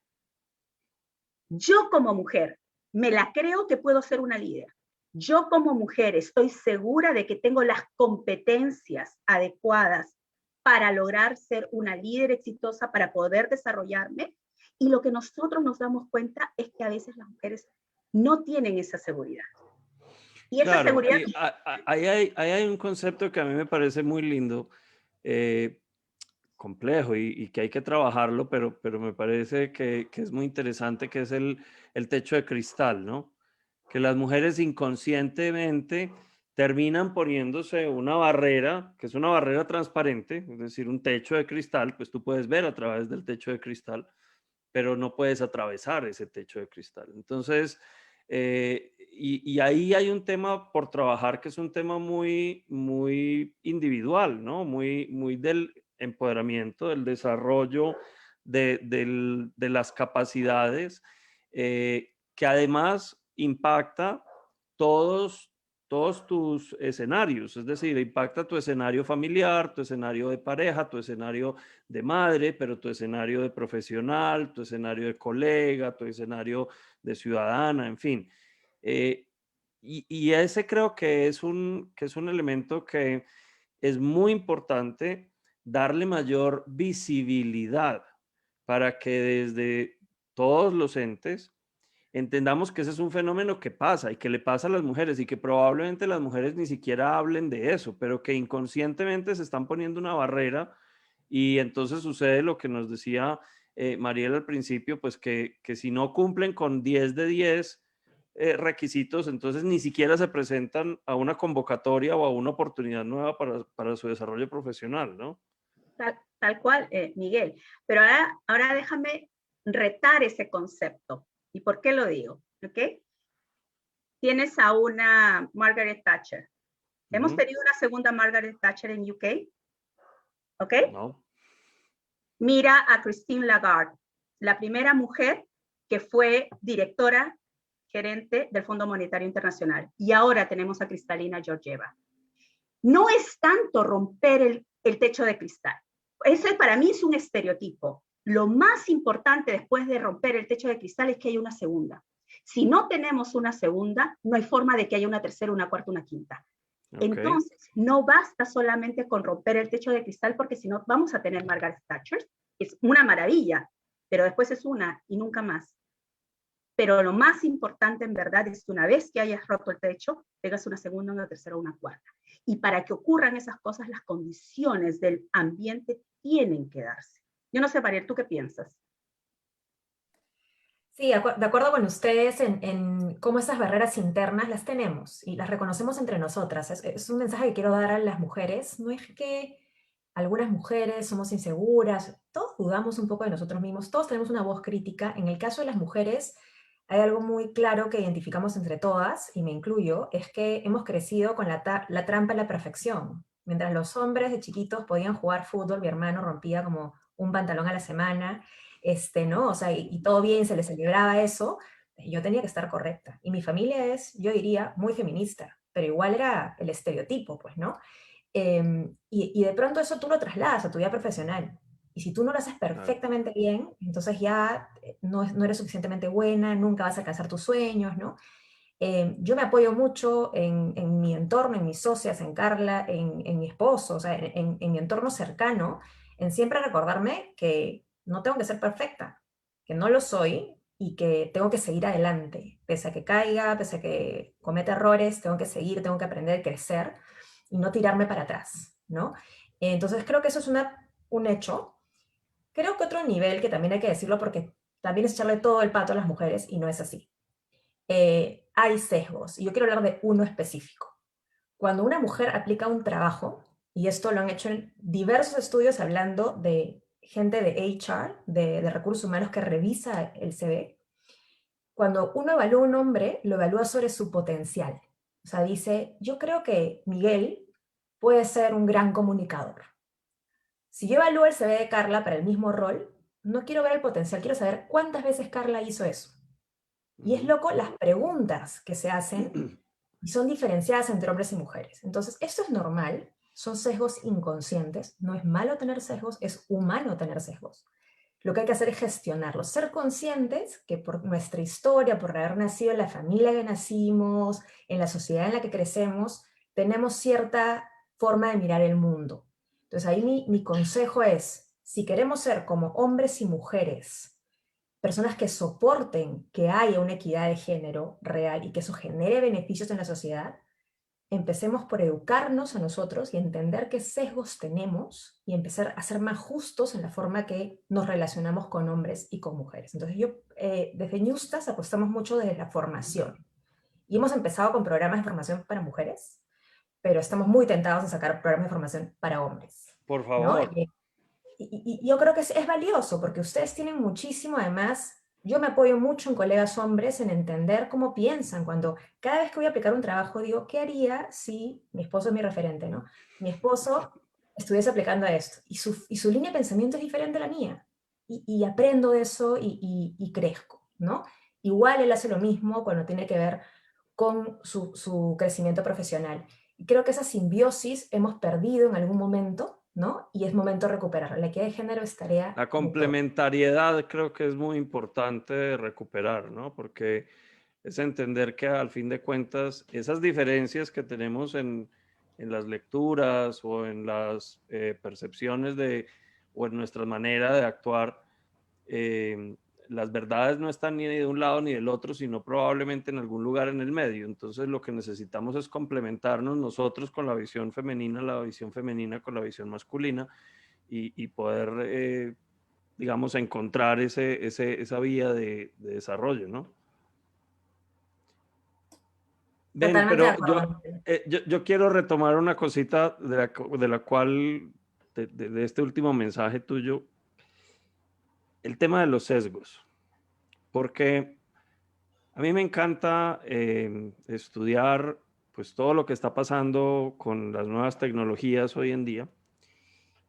Yo como mujer, me la creo que puedo ser una líder. Yo como mujer estoy segura de que tengo las competencias adecuadas para lograr ser una líder exitosa, para poder desarrollarme. Y lo que nosotros nos damos cuenta es que a veces las mujeres no tienen esa seguridad. Y esa seguridad... Ahí hay un concepto que a mí me parece muy lindo, complejo y que hay que trabajarlo, pero me parece que es muy interesante, que es el techo de cristal, ¿no? Que las mujeres inconscientemente terminan poniéndose una barrera, que es una barrera transparente, es decir, un techo de cristal, pues tú puedes ver a través del techo de cristal, pero no puedes atravesar ese techo de cristal. Entonces, y ahí hay un tema por trabajar que es un tema muy, muy individual, ¿no? Muy del empoderamiento, del desarrollo de las capacidades, que además impacta todos tus escenarios, es decir, impacta tu escenario familiar, tu escenario de pareja, tu escenario de madre, pero tu escenario de profesional, tu escenario de colega, tu escenario de ciudadana, en fin. y ese creo que es un elemento que es muy importante darle mayor visibilidad para que desde todos los entes entendamos que ese es un fenómeno que pasa y que le pasa a las mujeres y que probablemente las mujeres ni siquiera hablen de eso, pero que inconscientemente se están poniendo una barrera y entonces sucede lo que nos decía Mariel al principio, pues que si no cumplen con 10 de 10 requisitos, entonces ni siquiera se presentan a una convocatoria o a una oportunidad nueva para su desarrollo profesional, ¿no? Tal cual, Miguel. Pero ahora déjame retar ese concepto. ¿Y por qué lo digo? ¿Ok? Tienes a una Margaret Thatcher. ¿Hemos tenido una segunda Margaret Thatcher en UK? ¿Ok? No. Mira a Christine Lagarde, la primera mujer que fue directora gerente del Fondo Monetario Internacional. Y ahora tenemos a Kristalina Georgieva. No es tanto romper el techo de cristal. Eso para mí es un estereotipo. Lo más importante después de romper el techo de cristal es que haya una segunda. Si no tenemos una segunda, no hay forma de que haya una tercera, una cuarta, una quinta. Okay. Entonces, no basta solamente con romper el techo de cristal, porque si no vamos a tener Margaret Thatcher. Es una maravilla, pero después es una y nunca más. Pero lo más importante en verdad es que una vez que hayas roto el techo, tengas una segunda, una tercera, una cuarta. Y para que ocurran esas cosas, las condiciones del ambiente tienen que darse. Yo no sé, Mariel, ¿tú qué piensas? Sí, de acuerdo con ustedes en cómo esas barreras internas las tenemos y las reconocemos entre nosotras. Es un mensaje que quiero dar a las mujeres. No es que algunas mujeres somos inseguras, todos dudamos un poco de nosotros mismos, todos tenemos una voz crítica. En el caso de las mujeres, hay algo muy claro que identificamos entre todas, y me incluyo, es que hemos crecido con la trampa de la perfección. Mientras los hombres de chiquitos podían jugar fútbol, mi hermano rompía como un pantalón a la semana, ¿no? O sea, y todo bien, se le celebraba eso, yo tenía que estar correcta. Y mi familia es, yo diría, muy feminista, pero igual era el estereotipo, pues, ¿no? Y de pronto eso tú lo trasladas a tu vida profesional. Y si tú no lo haces perfectamente bien, entonces ya no eres suficientemente buena, nunca vas a alcanzar tus sueños, ¿no? Yo me apoyo mucho en mi entorno, en mis socias, en Carla, en mi esposo, o sea, en mi entorno cercano, en siempre recordarme que no tengo que ser perfecta, que no lo soy y que tengo que seguir adelante, pese a que caiga, pese a que cometa errores, tengo que seguir, tengo que aprender, crecer y no tirarme para atrás, ¿no? Entonces creo que eso es un hecho. Creo que otro nivel, que también hay que decirlo porque también es echarle todo el pato a las mujeres y no es así. Hay sesgos, y yo quiero hablar de uno específico. Cuando una mujer aplica un trabajo, y esto lo han hecho en diversos estudios hablando de gente de HR, de recursos humanos que revisa el CV, cuando uno evalúa a un hombre, lo evalúa sobre su potencial. O sea, dice, yo creo que Miguel puede ser un gran comunicador. Si yo evalúo el CV de Carla para el mismo rol, no quiero ver el potencial, quiero saber cuántas veces Carla hizo eso. Y es loco las preguntas que se hacen y son diferenciadas entre hombres y mujeres. Entonces, esto es normal, son sesgos inconscientes, no es malo tener sesgos, es humano tener sesgos. Lo que hay que hacer es gestionarlos, ser conscientes que por nuestra historia, por haber nacido en la familia que nacimos, en la sociedad en la que crecemos, tenemos cierta forma de mirar el mundo. Entonces ahí mi consejo es, si queremos ser como hombres y mujeres, personas que soporten que haya una equidad de género real y que eso genere beneficios en la sociedad, empecemos por educarnos a nosotros y entender qué sesgos tenemos y empezar a ser más justos en la forma que nos relacionamos con hombres y con mujeres. Entonces desde Ñustas apostamos mucho desde la formación y hemos empezado con programas de formación para mujeres, pero estamos muy tentados en sacar programas de formación para hombres. Por favor. ¿No? Y yo creo que es valioso porque ustedes tienen muchísimo, además, yo me apoyo mucho en colegas hombres en entender cómo piensan. Cuando cada vez que voy a aplicar un trabajo digo, ¿qué haría si mi esposo es mi referente, ¿no? Mi esposo estuviese aplicando a esto y su línea de pensamiento es diferente a la mía y aprendo eso y crezco, ¿no? Igual él hace lo mismo cuando tiene que ver con su crecimiento profesional. Y creo que esa simbiosis hemos perdido en algún momento, ¿no? Y es momento de recuperarla. La equidad de género es tarea La complementariedad creo que es muy importante recuperar, ¿no? Porque es entender que al fin de cuentas esas diferencias que tenemos en las lecturas o en las percepciones o en nuestra manera de actuar, las verdades no están ni de un lado ni del otro, sino probablemente en algún lugar en el medio. Entonces lo que necesitamos es complementarnos nosotros con la visión femenina con la visión masculina y poder, digamos, encontrar esa vía de desarrollo, ¿no? Ben, Totalmente de pero acuerdo. yo quiero retomar una cosita de la cual, de este último mensaje tuyo, el tema de los sesgos, porque a mí me encanta estudiar pues todo lo que está pasando con las nuevas tecnologías hoy en día,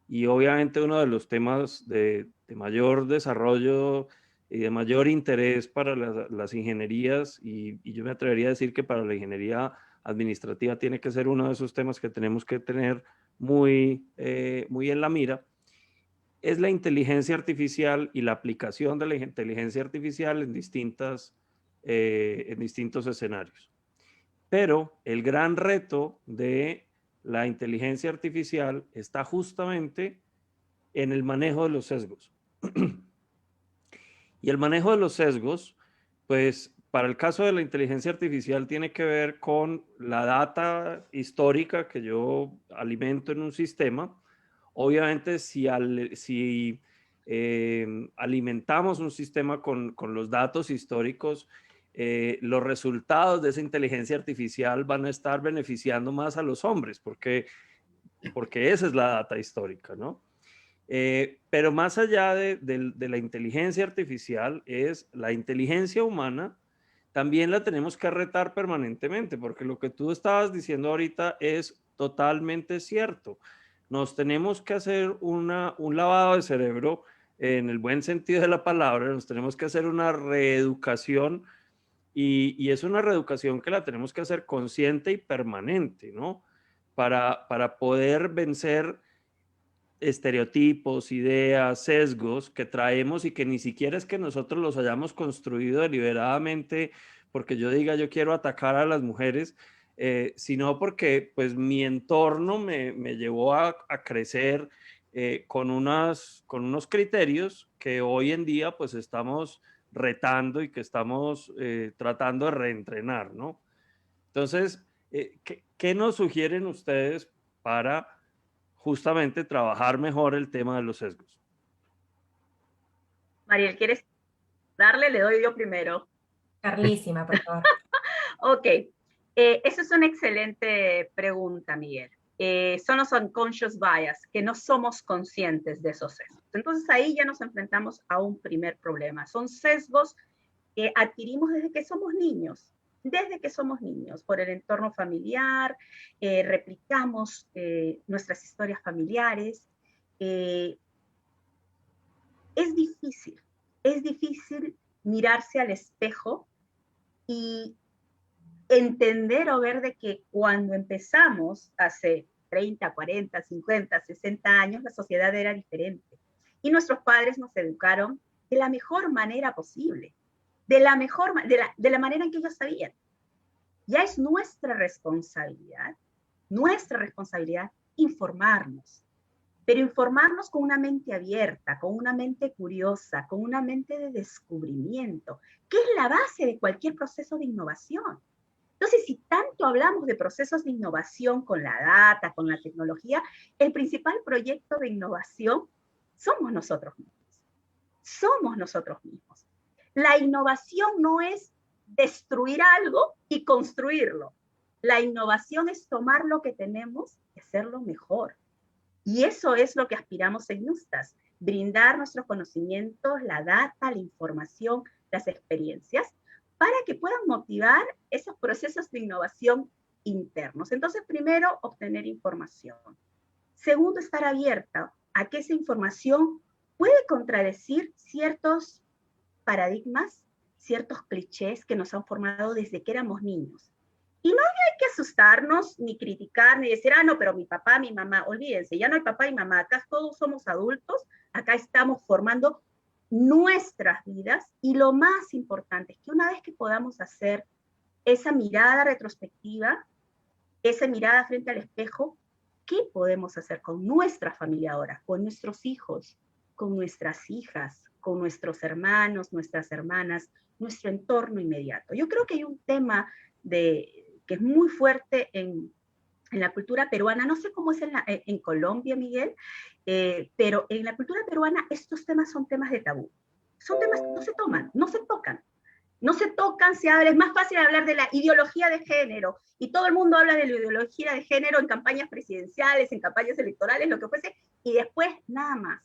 y obviamente uno de los temas de mayor desarrollo y de mayor interés para las ingenierías, y yo me atrevería a decir que para la ingeniería administrativa tiene que ser uno de esos temas que tenemos que tener muy en la mira, es la inteligencia artificial y la aplicación de la inteligencia artificial en distintos escenarios. Pero el gran reto de la inteligencia artificial está justamente en el manejo de los sesgos. Y el manejo de los sesgos, pues para el caso de la inteligencia artificial tiene que ver con la data histórica que yo alimento en un sistema. Obviamente, si alimentamos un sistema con los datos históricos, los resultados de esa inteligencia artificial van a estar beneficiando más a los hombres, porque esa es la data histórica, ¿no? Pero más allá de la inteligencia artificial, es la inteligencia humana, también la tenemos que retar permanentemente, porque lo que tú estabas diciendo ahorita es totalmente cierto. Nos tenemos que hacer un lavado de cerebro, en el buen sentido de la palabra, nos tenemos que hacer una reeducación, y es una reeducación que la tenemos que hacer consciente y permanente, ¿no? Para poder vencer estereotipos, ideas, sesgos que traemos y que ni siquiera es que nosotros los hayamos construido deliberadamente porque yo diga yo quiero atacar a las mujeres, sino porque pues mi entorno me llevó a crecer con unos criterios que hoy en día pues estamos retando y que estamos tratando de reentrenar, ¿no? Entonces, ¿qué nos sugieren ustedes para justamente trabajar mejor el tema de los sesgos? Mariel, ¿quieres darle? Le doy yo primero. Carlísima, por favor. Ok, esa es una excelente pregunta, Miguel. Son los unconscious bias, que no somos conscientes de esos sesgos. Entonces ahí ya nos enfrentamos a un primer problema. Son sesgos que adquirimos desde que somos niños. Desde que somos niños, por el entorno familiar, replicamos nuestras historias familiares. Es difícil mirarse al espejo y entender o ver de que cuando empezamos hace 30, 40, 50, 60 años, la sociedad era diferente. Y nuestros padres nos educaron de la mejor manera posible, de la manera en que ellos sabían. Ya es nuestra responsabilidad informarnos, pero informarnos con una mente abierta, con una mente curiosa, con una mente de descubrimiento, que es la base de cualquier proceso de innovación. Entonces, si tanto hablamos de procesos de innovación con la data, con la tecnología, el principal proyecto de innovación somos nosotros mismos. Somos nosotros mismos. La innovación no es destruir algo y construirlo. La innovación es tomar lo que tenemos y hacerlo mejor. Y eso es lo que aspiramos en Nustas, brindar nuestros conocimientos, la data, la información, las experiencias, para que puedan motivar esos procesos de innovación internos. Entonces, primero, obtener información. Segundo, estar abierta a que esa información puede contradecir ciertos paradigmas, ciertos clichés que nos han formado desde que éramos niños. Y no hay que asustarnos, ni criticar, ni decir, no, pero mi papá, mi mamá, olvídense, ya no hay papá y mamá, acá todos somos adultos, acá estamos formando nuestras vidas, y lo más importante es que una vez que podamos hacer esa mirada retrospectiva, esa mirada frente al espejo, ¿qué podemos hacer con nuestra familia ahora? Con nuestros hijos, con nuestras hijas, con nuestros hermanos, nuestras hermanas, nuestro entorno inmediato. Yo creo que hay un tema que es muy fuerte en la cultura peruana, no sé cómo es en Colombia, Miguel, pero en la cultura peruana estos temas son temas de tabú. Son temas que no se toman, no se tocan. No se tocan, se habla, es más fácil hablar de la ideología de género, y todo el mundo habla de la ideología de género en campañas presidenciales, en campañas electorales, lo que fuese, y después nada más.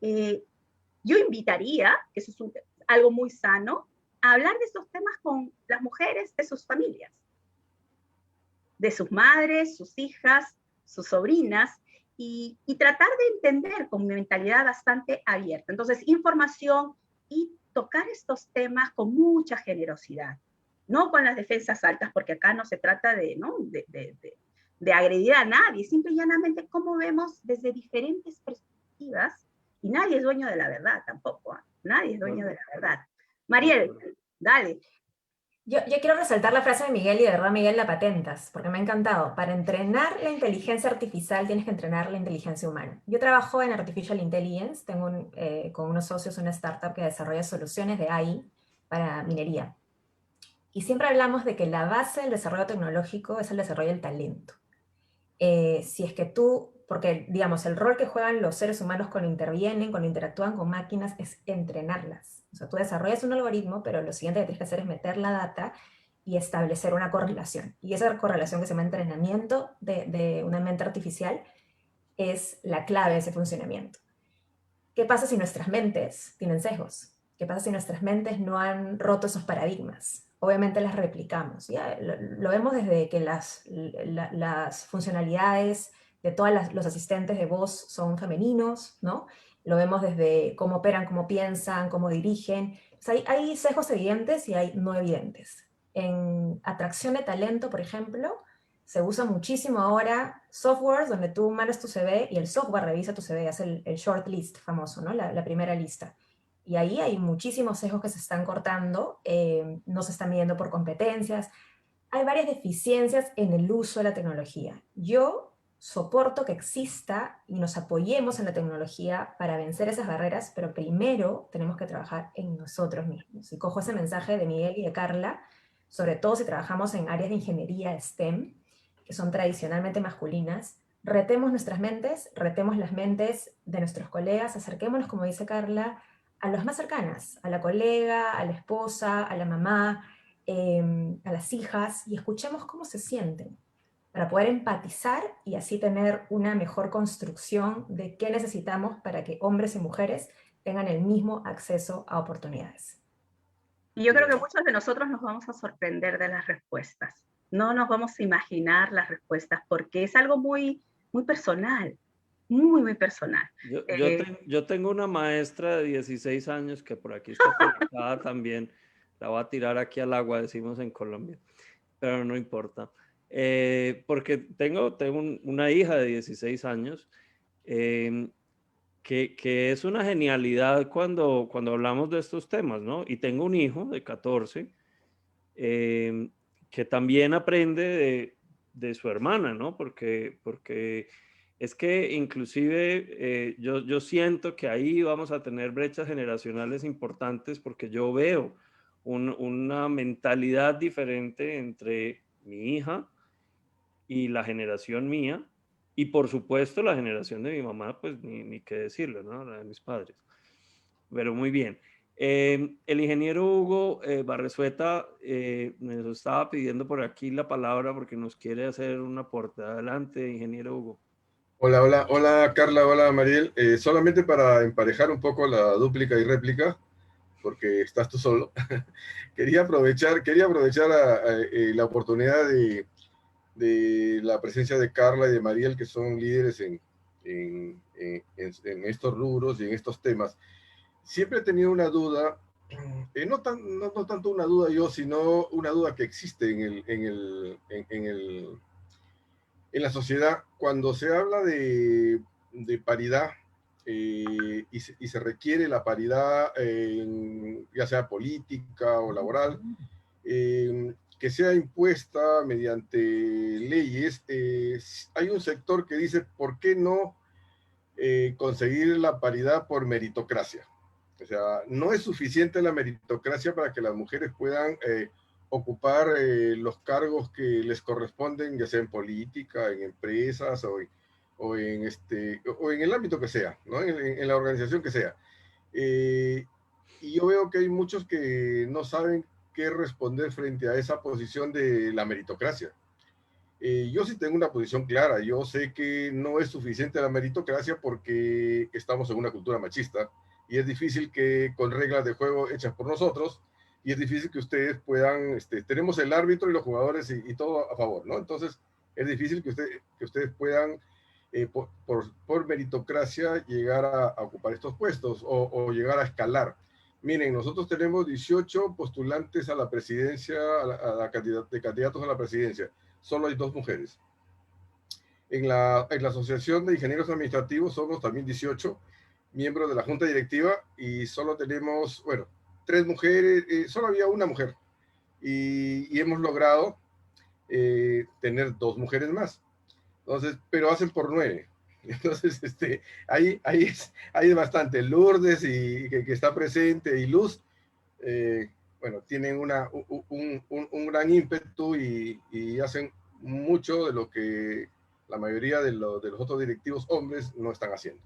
Yo invitaría, que eso es algo muy sano, a hablar de estos temas con las mujeres de sus familias, de sus madres, sus hijas, sus sobrinas, y tratar de entender con mentalidad bastante abierta. Entonces, información y tocar estos temas con mucha generosidad, no con las defensas altas, porque acá no se trata de agredir a nadie, simple y llanamente cómo vemos desde diferentes perspectivas, y nadie es dueño de la verdad tampoco, ¿eh? Nadie es dueño de la verdad. Mariel, dale. Yo quiero resaltar la frase de Miguel, y de verdad, Miguel, la patentas, porque me ha encantado. Para entrenar la inteligencia artificial tienes que entrenar la inteligencia humana. Yo trabajo en Artificial Intelligence, tengo con unos socios una startup que desarrolla soluciones de AI para minería. Y siempre hablamos de que la base del desarrollo tecnológico es el desarrollo del talento. Si es que porque digamos, el rol que juegan los seres humanos cuando intervienen, cuando interactúan con máquinas, es entrenarlas. O sea, tú desarrollas un algoritmo, pero lo siguiente que tienes que hacer es meter la data y establecer una correlación. Y esa correlación, que se llama entrenamiento de una mente artificial, es la clave de ese funcionamiento. ¿Qué pasa si nuestras mentes tienen sesgos? ¿Qué pasa si nuestras mentes no han roto esos paradigmas? Obviamente las replicamos. ¿Ya? Lo vemos desde que las funcionalidades de todos los asistentes de voz son femeninos, ¿no? Lo vemos desde cómo operan, cómo piensan, cómo dirigen. O sea, hay sesgos evidentes y hay no evidentes. En atracción de talento, por ejemplo, se usa muchísimo ahora softwares donde tú mandas tu CV y el software revisa tu CV, hace el shortlist famoso, ¿no? La primera lista. Y ahí hay muchísimos sesgos que se están cortando, no se están midiendo por competencias. Hay varias deficiencias en el uso de la tecnología. Yo soporto que exista y nos apoyemos en la tecnología para vencer esas barreras, pero primero tenemos que trabajar en nosotros mismos. Y cojo ese mensaje de Miguel y de Carla, sobre todo si trabajamos en áreas de ingeniería STEM, que son tradicionalmente masculinas. Retemos nuestras mentes, retemos las mentes de nuestros colegas, acerquémonos, como dice Carla, a los más cercanas, a la colega, a la esposa, a la mamá, a las hijas, y escuchemos cómo se sienten, para poder empatizar y así tener una mejor construcción de qué necesitamos para que hombres y mujeres tengan el mismo acceso a oportunidades. Y yo creo que muchos de nosotros nos vamos a sorprender de las respuestas. No nos vamos a imaginar las respuestas, porque es algo muy, muy personal, muy, muy personal. Yo tengo una maestra de 16 años que por aquí está conectada también. La voy a tirar aquí al agua, decimos en Colombia, pero no importa. Porque tengo una hija de 16 años que es una genialidad cuando hablamos de estos temas, ¿no? Y tengo un hijo de 14 que también aprende de su hermana, ¿no? Porque es que inclusive yo siento que ahí vamos a tener brechas generacionales importantes, porque yo veo una mentalidad diferente entre mi hija y la generación mía, y por supuesto la generación de mi mamá, pues ni qué decirlo, ¿no? La de mis padres. Pero muy bien. El ingeniero Hugo Barrezueta nos estaba pidiendo por aquí la palabra porque nos quiere hacer un aporte. Adelante, ingeniero Hugo. Hola, hola, hola Carla, hola Mariel. Solamente para emparejar un poco la dúplica y réplica, porque estás tú solo, quería aprovechar la oportunidad de la presencia de Carla y de Mariel, que son líderes en estos rubros y en estos temas. Siempre he tenido una duda, no tanto una duda yo, sino una duda que existe en la sociedad cuando se habla de paridad y se requiere la paridad, ya sea política o laboral, que sea impuesta mediante leyes, hay un sector que dice, ¿por qué no conseguir la paridad por meritocracia? O sea, no es suficiente la meritocracia para que las mujeres puedan ocupar los cargos que les corresponden, ya sea en política, en empresas o en el ámbito que sea, ¿no? En la organización que sea. Y yo veo que hay muchos que no saben qué responder frente a esa posición de la meritocracia. Yo sí tengo una posición clara. Yo sé que no es suficiente la meritocracia porque estamos en una cultura machista y es difícil que con reglas de juego hechas por nosotros, y es difícil que ustedes puedan, tenemos el árbitro y los jugadores y todo a favor, ¿no? Entonces es difícil que ustedes puedan por meritocracia llegar a ocupar estos puestos o llegar a escalar. Miren, nosotros tenemos 18 postulantes a la presidencia, de candidatos a la presidencia. Solo hay 2 mujeres. En la Asociación de Ingenieros Administrativos somos también 18 miembros de la Junta Directiva y solo tenemos, bueno, 3 mujeres, solo había una mujer. Y hemos logrado tener 2 mujeres más. Entonces, pero hacen por 9. Entonces, ahí es bastante. Lourdes, que está presente, y Luz, bueno, tienen un gran ímpetu y hacen mucho de lo que la mayoría de los otros directivos hombres no están haciendo.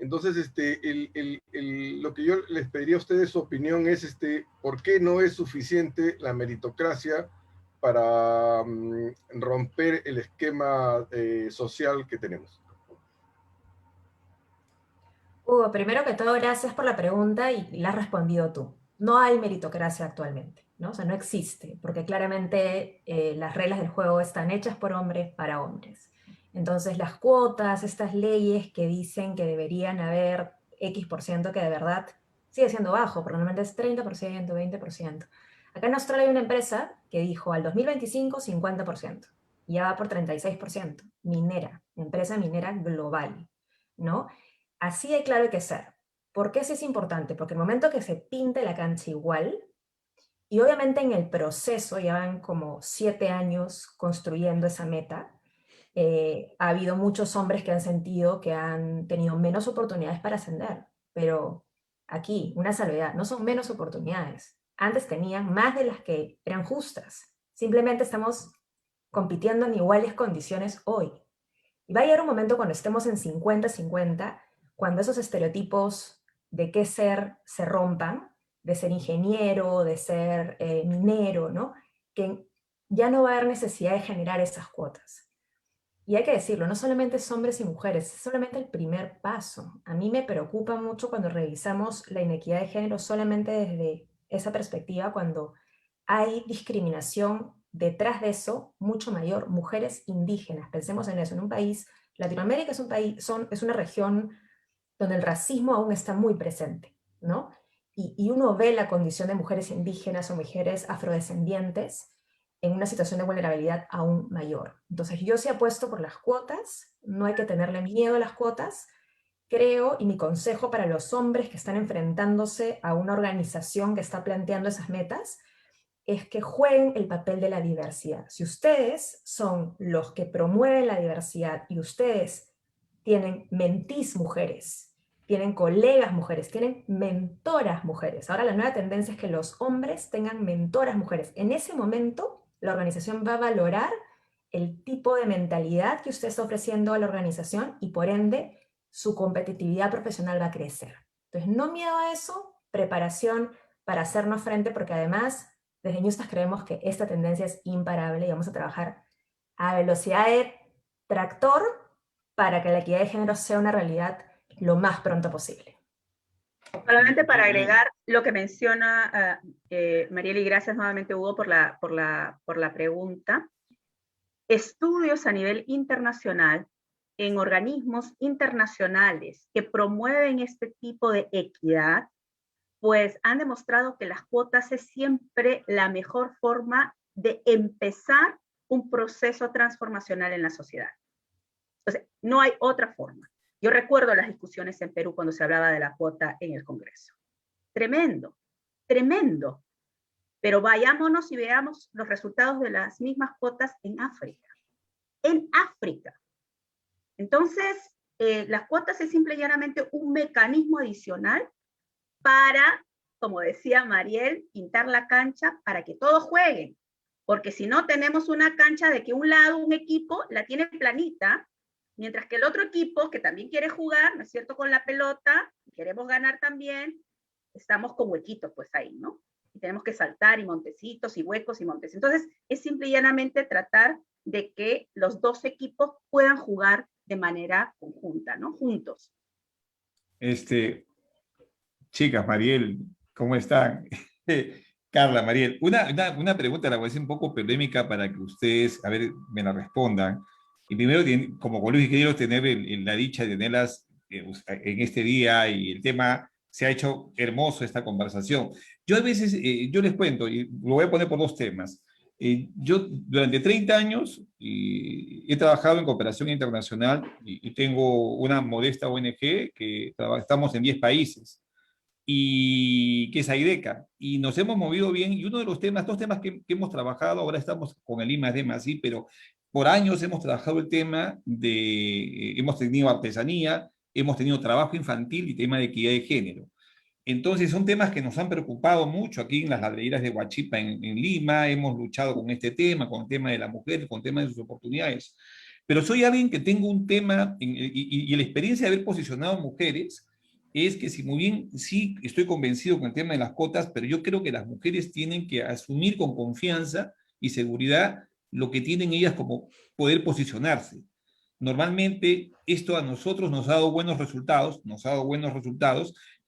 Entonces, lo que yo les pediría a ustedes su opinión es, ¿por qué no es suficiente la meritocracia para romper el esquema social que tenemos? Hugo, primero que todo, gracias por la pregunta y la has respondido tú. No hay meritocracia actualmente, ¿no? O sea, no existe, porque claramente las reglas del juego están hechas por hombres para hombres. Entonces, las cuotas, estas leyes que dicen que deberían haber X% que de verdad sigue siendo bajo, porque normalmente es 30%, 20%. Acá en Australia hay una empresa que dijo al 2025 50%, y ya va por 36%, minera, empresa minera global, ¿no? Así de claro hay que ser. ¿Por qué eso es importante? Porque el momento que se pinte la cancha igual, y obviamente en el proceso, ya van como 7 años construyendo esa meta, ha habido muchos hombres que han sentido que han tenido menos oportunidades para ascender, pero aquí, una salvedad, no son menos oportunidades. Antes tenían más de las que eran justas. Simplemente estamos compitiendo en iguales condiciones hoy. Y va a llegar un momento cuando estemos en 50-50, cuando esos estereotipos de qué ser se rompan, de ser ingeniero, de ser minero, ¿no? Que ya no va a haber necesidad de generar esas cuotas. Y hay que decirlo, no solamente es hombres y mujeres, es solamente el primer paso. A mí me preocupa mucho cuando revisamos la inequidad de género solamente desde esa perspectiva, cuando hay discriminación detrás de eso mucho mayor, mujeres indígenas. Pensemos en eso, en un país, Latinoamérica es un país, es una región donde el racismo aún está muy presente, ¿no? Y uno ve la condición de mujeres indígenas o mujeres afrodescendientes en una situación de vulnerabilidad aún mayor. Entonces yo sí apuesto por las cuotas, no hay que tenerle miedo a las cuotas, creo, y mi consejo para los hombres que están enfrentándose a una organización que está planteando esas metas, es que jueguen el papel de la diversidad. Si ustedes son los que promueven la diversidad y ustedes tienen mentís mujeres, tienen colegas mujeres, tienen mentoras mujeres. Ahora la nueva tendencia es que los hombres tengan mentoras mujeres. En ese momento, la organización va a valorar el tipo de mentalidad que usted está ofreciendo a la organización y por ende su competitividad profesional va a crecer. Entonces, no miedo a eso, preparación para hacernos frente, porque además desde Ñustas creemos que esta tendencia es imparable y vamos a trabajar a velocidad de tractor para que la equidad de género sea una realidad lo más pronto posible. Solamente para agregar lo que menciona Mariel, y gracias nuevamente, Hugo, por la pregunta. Estudios a nivel internacional en organismos internacionales que promueven este tipo de equidad, pues han demostrado que las cuotas es siempre la mejor forma de empezar un proceso transformacional en la sociedad. Entonces, no hay otra forma. Yo recuerdo las discusiones en Perú cuando se hablaba de la cuota en el Congreso. Tremendo, tremendo. Pero vayámonos y veamos los resultados de las mismas cuotas en África. En África. Entonces, las cuotas es simple y llanamente un mecanismo adicional para, como decía Mariel, pintar la cancha para que todos jueguen. Porque si no, tenemos una cancha de que un lado, un equipo, la tiene planita, mientras que el otro equipo, que también quiere jugar, ¿no es cierto?, con la pelota, queremos ganar también, estamos con huequitos, pues ahí, ¿no? Y tenemos que saltar, y montecitos, y huecos, y montes. Entonces, es simple y llanamente tratar de que los dos equipos puedan jugar de manera conjunta, ¿no? Juntos. Chicas, Mariel, ¿cómo están? Carla, Mariel, una pregunta, la voy a hacer un poco polémica para que ustedes, a ver, me la respondan. Y primero, como colegio quiero tener la dicha de tenerlas en este día, y el tema se ha hecho hermoso, esta conversación. Yo a veces, yo les cuento, y lo voy a poner por dos temas. Yo durante 30 años he trabajado en cooperación internacional y tengo una modesta ONG que estamos en 10 países, y que es AIDECA, y nos hemos movido bien, y uno de los temas, dos temas que hemos trabajado, ahora estamos con el I+D+, sí, pero por años hemos trabajado el tema de, hemos tenido artesanía, hemos tenido trabajo infantil y tema de equidad de género. Entonces son temas que nos han preocupado mucho aquí en las ladrerías de Huachipa, en Lima. Hemos luchado con este tema, con el tema de la mujer, con el tema de sus oportunidades. Pero soy alguien que tengo un tema, y la experiencia de haber posicionado mujeres, es que si muy bien sí estoy convencido con el tema de las cotas, pero yo creo que las mujeres tienen que asumir con confianza y seguridad lo que tienen ellas como poder posicionarse. Normalmente esto a nosotros nos ha dado buenos resultados,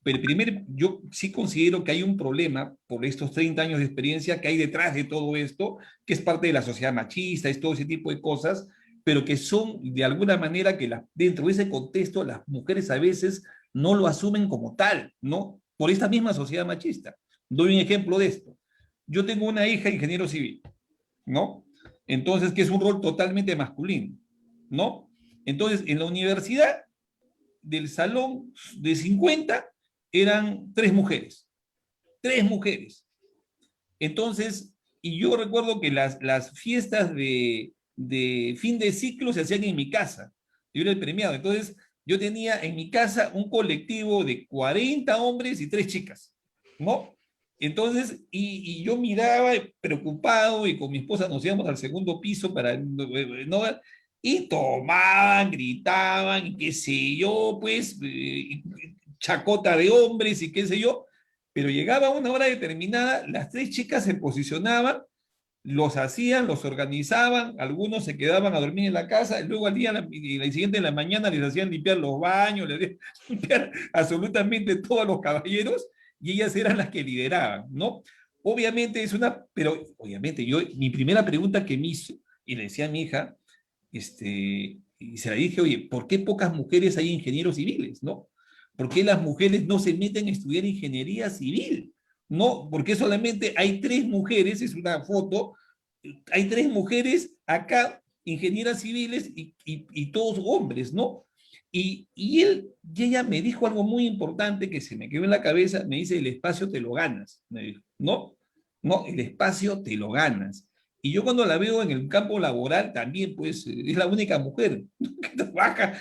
pero primero yo sí considero que hay un problema por estos 30 años de experiencia que hay detrás de todo esto, que es parte de la sociedad machista, es todo ese tipo de cosas, pero que son de alguna manera que dentro de ese contexto las mujeres a veces no lo asumen como tal, ¿no? Por esta misma sociedad machista. Doy un ejemplo de esto. Yo tengo una hija ingeniero civil, ¿no? Entonces, que es un rol totalmente masculino, ¿no? Entonces, en la universidad, del salón de 50, eran 3 mujeres. 3 mujeres. Entonces, y yo recuerdo que las fiestas de fin de ciclo se hacían en mi casa. Yo era el premiado. Entonces, yo tenía en mi casa un colectivo de 40 hombres y 3 chicas, ¿no? Entonces, y yo miraba preocupado, y con mi esposa nos íbamos al segundo piso para, ¿no? Y tomaban, gritaban, y qué sé yo, pues, chacota de hombres y qué sé yo, pero llegaba una hora determinada, las 3 chicas se posicionaban, los hacían, los organizaban, algunos se quedaban a dormir en la casa, y luego al día, la siguiente en la mañana les hacían limpiar los baños, les hacían limpiar absolutamente todos los caballeros, y ellas eran las que lideraban, ¿no? Obviamente pero obviamente mi primera pregunta que me hizo, y le decía a mi hija, y se la dije, oye, ¿por qué pocas mujeres hay ingenieros civiles, no? ¿Por qué las mujeres no se meten a estudiar ingeniería civil? No, porque solamente hay 3 mujeres, es una foto, hay 3 mujeres acá, ingenieras civiles, y todos hombres, ¿no? Y ella me dijo algo muy importante que se me quedó en la cabeza, me dice, el espacio te lo ganas, me dijo, ¿no? No, el espacio te lo ganas. Y yo cuando la veo en el campo laboral también, pues, es la única mujer, ¿no?, que trabaja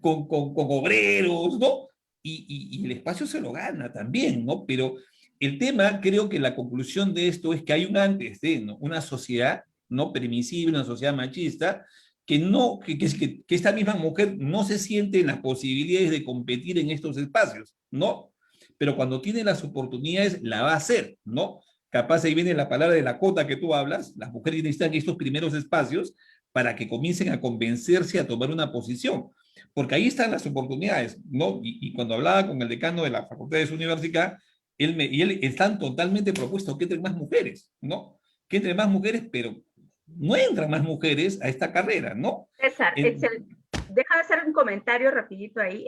con obreros, ¿no? Y el espacio se lo gana también, ¿no? Pero el tema, creo que la conclusión de esto es que hay un antes de, ¿no?, una sociedad no permisible, una sociedad machista, que esta misma mujer no se siente en las posibilidades de competir en estos espacios, ¿no? Pero cuando tiene las oportunidades, la va a hacer, ¿no? Capaz ahí viene la palabra de la cota que tú hablas, las mujeres necesitan estos primeros espacios para que comiencen a convencerse a tomar una posición, porque ahí están las oportunidades, ¿no? Y cuando hablaba con el decano de la Facultad de su universidad, él están totalmente propuestos que entren más mujeres, ¿no? Que entren más mujeres, pero no entran más mujeres a esta carrera, ¿no? César, deja de hacer un comentario rapidito ahí,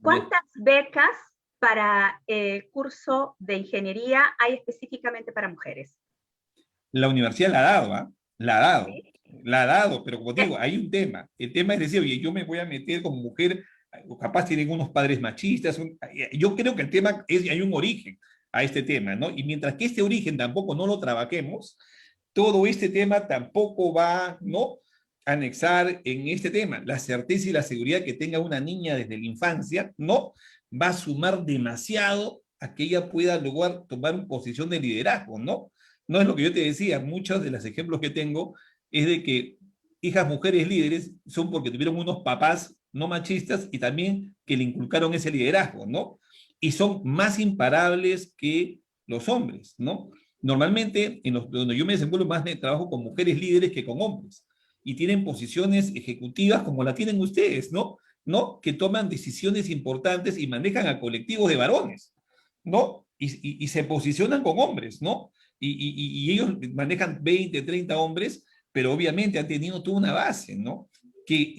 ¿cuántas becas para el curso de ingeniería hay específicamente para mujeres? La universidad la ha dado, ¿ah? La ha dado. ¿Sí? La ha dado, pero como digo, hay un tema. El tema es decir, oye, yo me voy a meter como mujer o capaz tienen unos padres machistas. Yo creo que el tema hay un origen a este tema, ¿no? Y mientras que este origen tampoco no lo trabajemos, todo este tema tampoco va, ¿no?, a anexar en este tema. La certeza y la seguridad que tenga una niña desde la infancia, ¿no?, va a sumar demasiado a que ella pueda lograr tomar una posición de liderazgo, ¿no? No es lo que yo te decía, muchos de los ejemplos que tengo es de que hijas mujeres líderes son porque tuvieron unos papás no machistas y también que le inculcaron ese liderazgo, ¿no? Y son más imparables que los hombres, ¿no? Normalmente, donde yo me desenvuelvo más de trabajo con mujeres líderes que con hombres, y tienen posiciones ejecutivas como la tienen ustedes, ¿no? ¿No? Que toman decisiones importantes y manejan a colectivos de varones, ¿no? Y se posicionan con hombres, ¿no? Y ellos manejan 20, 30 hombres, pero obviamente han tenido toda una base, ¿no? Que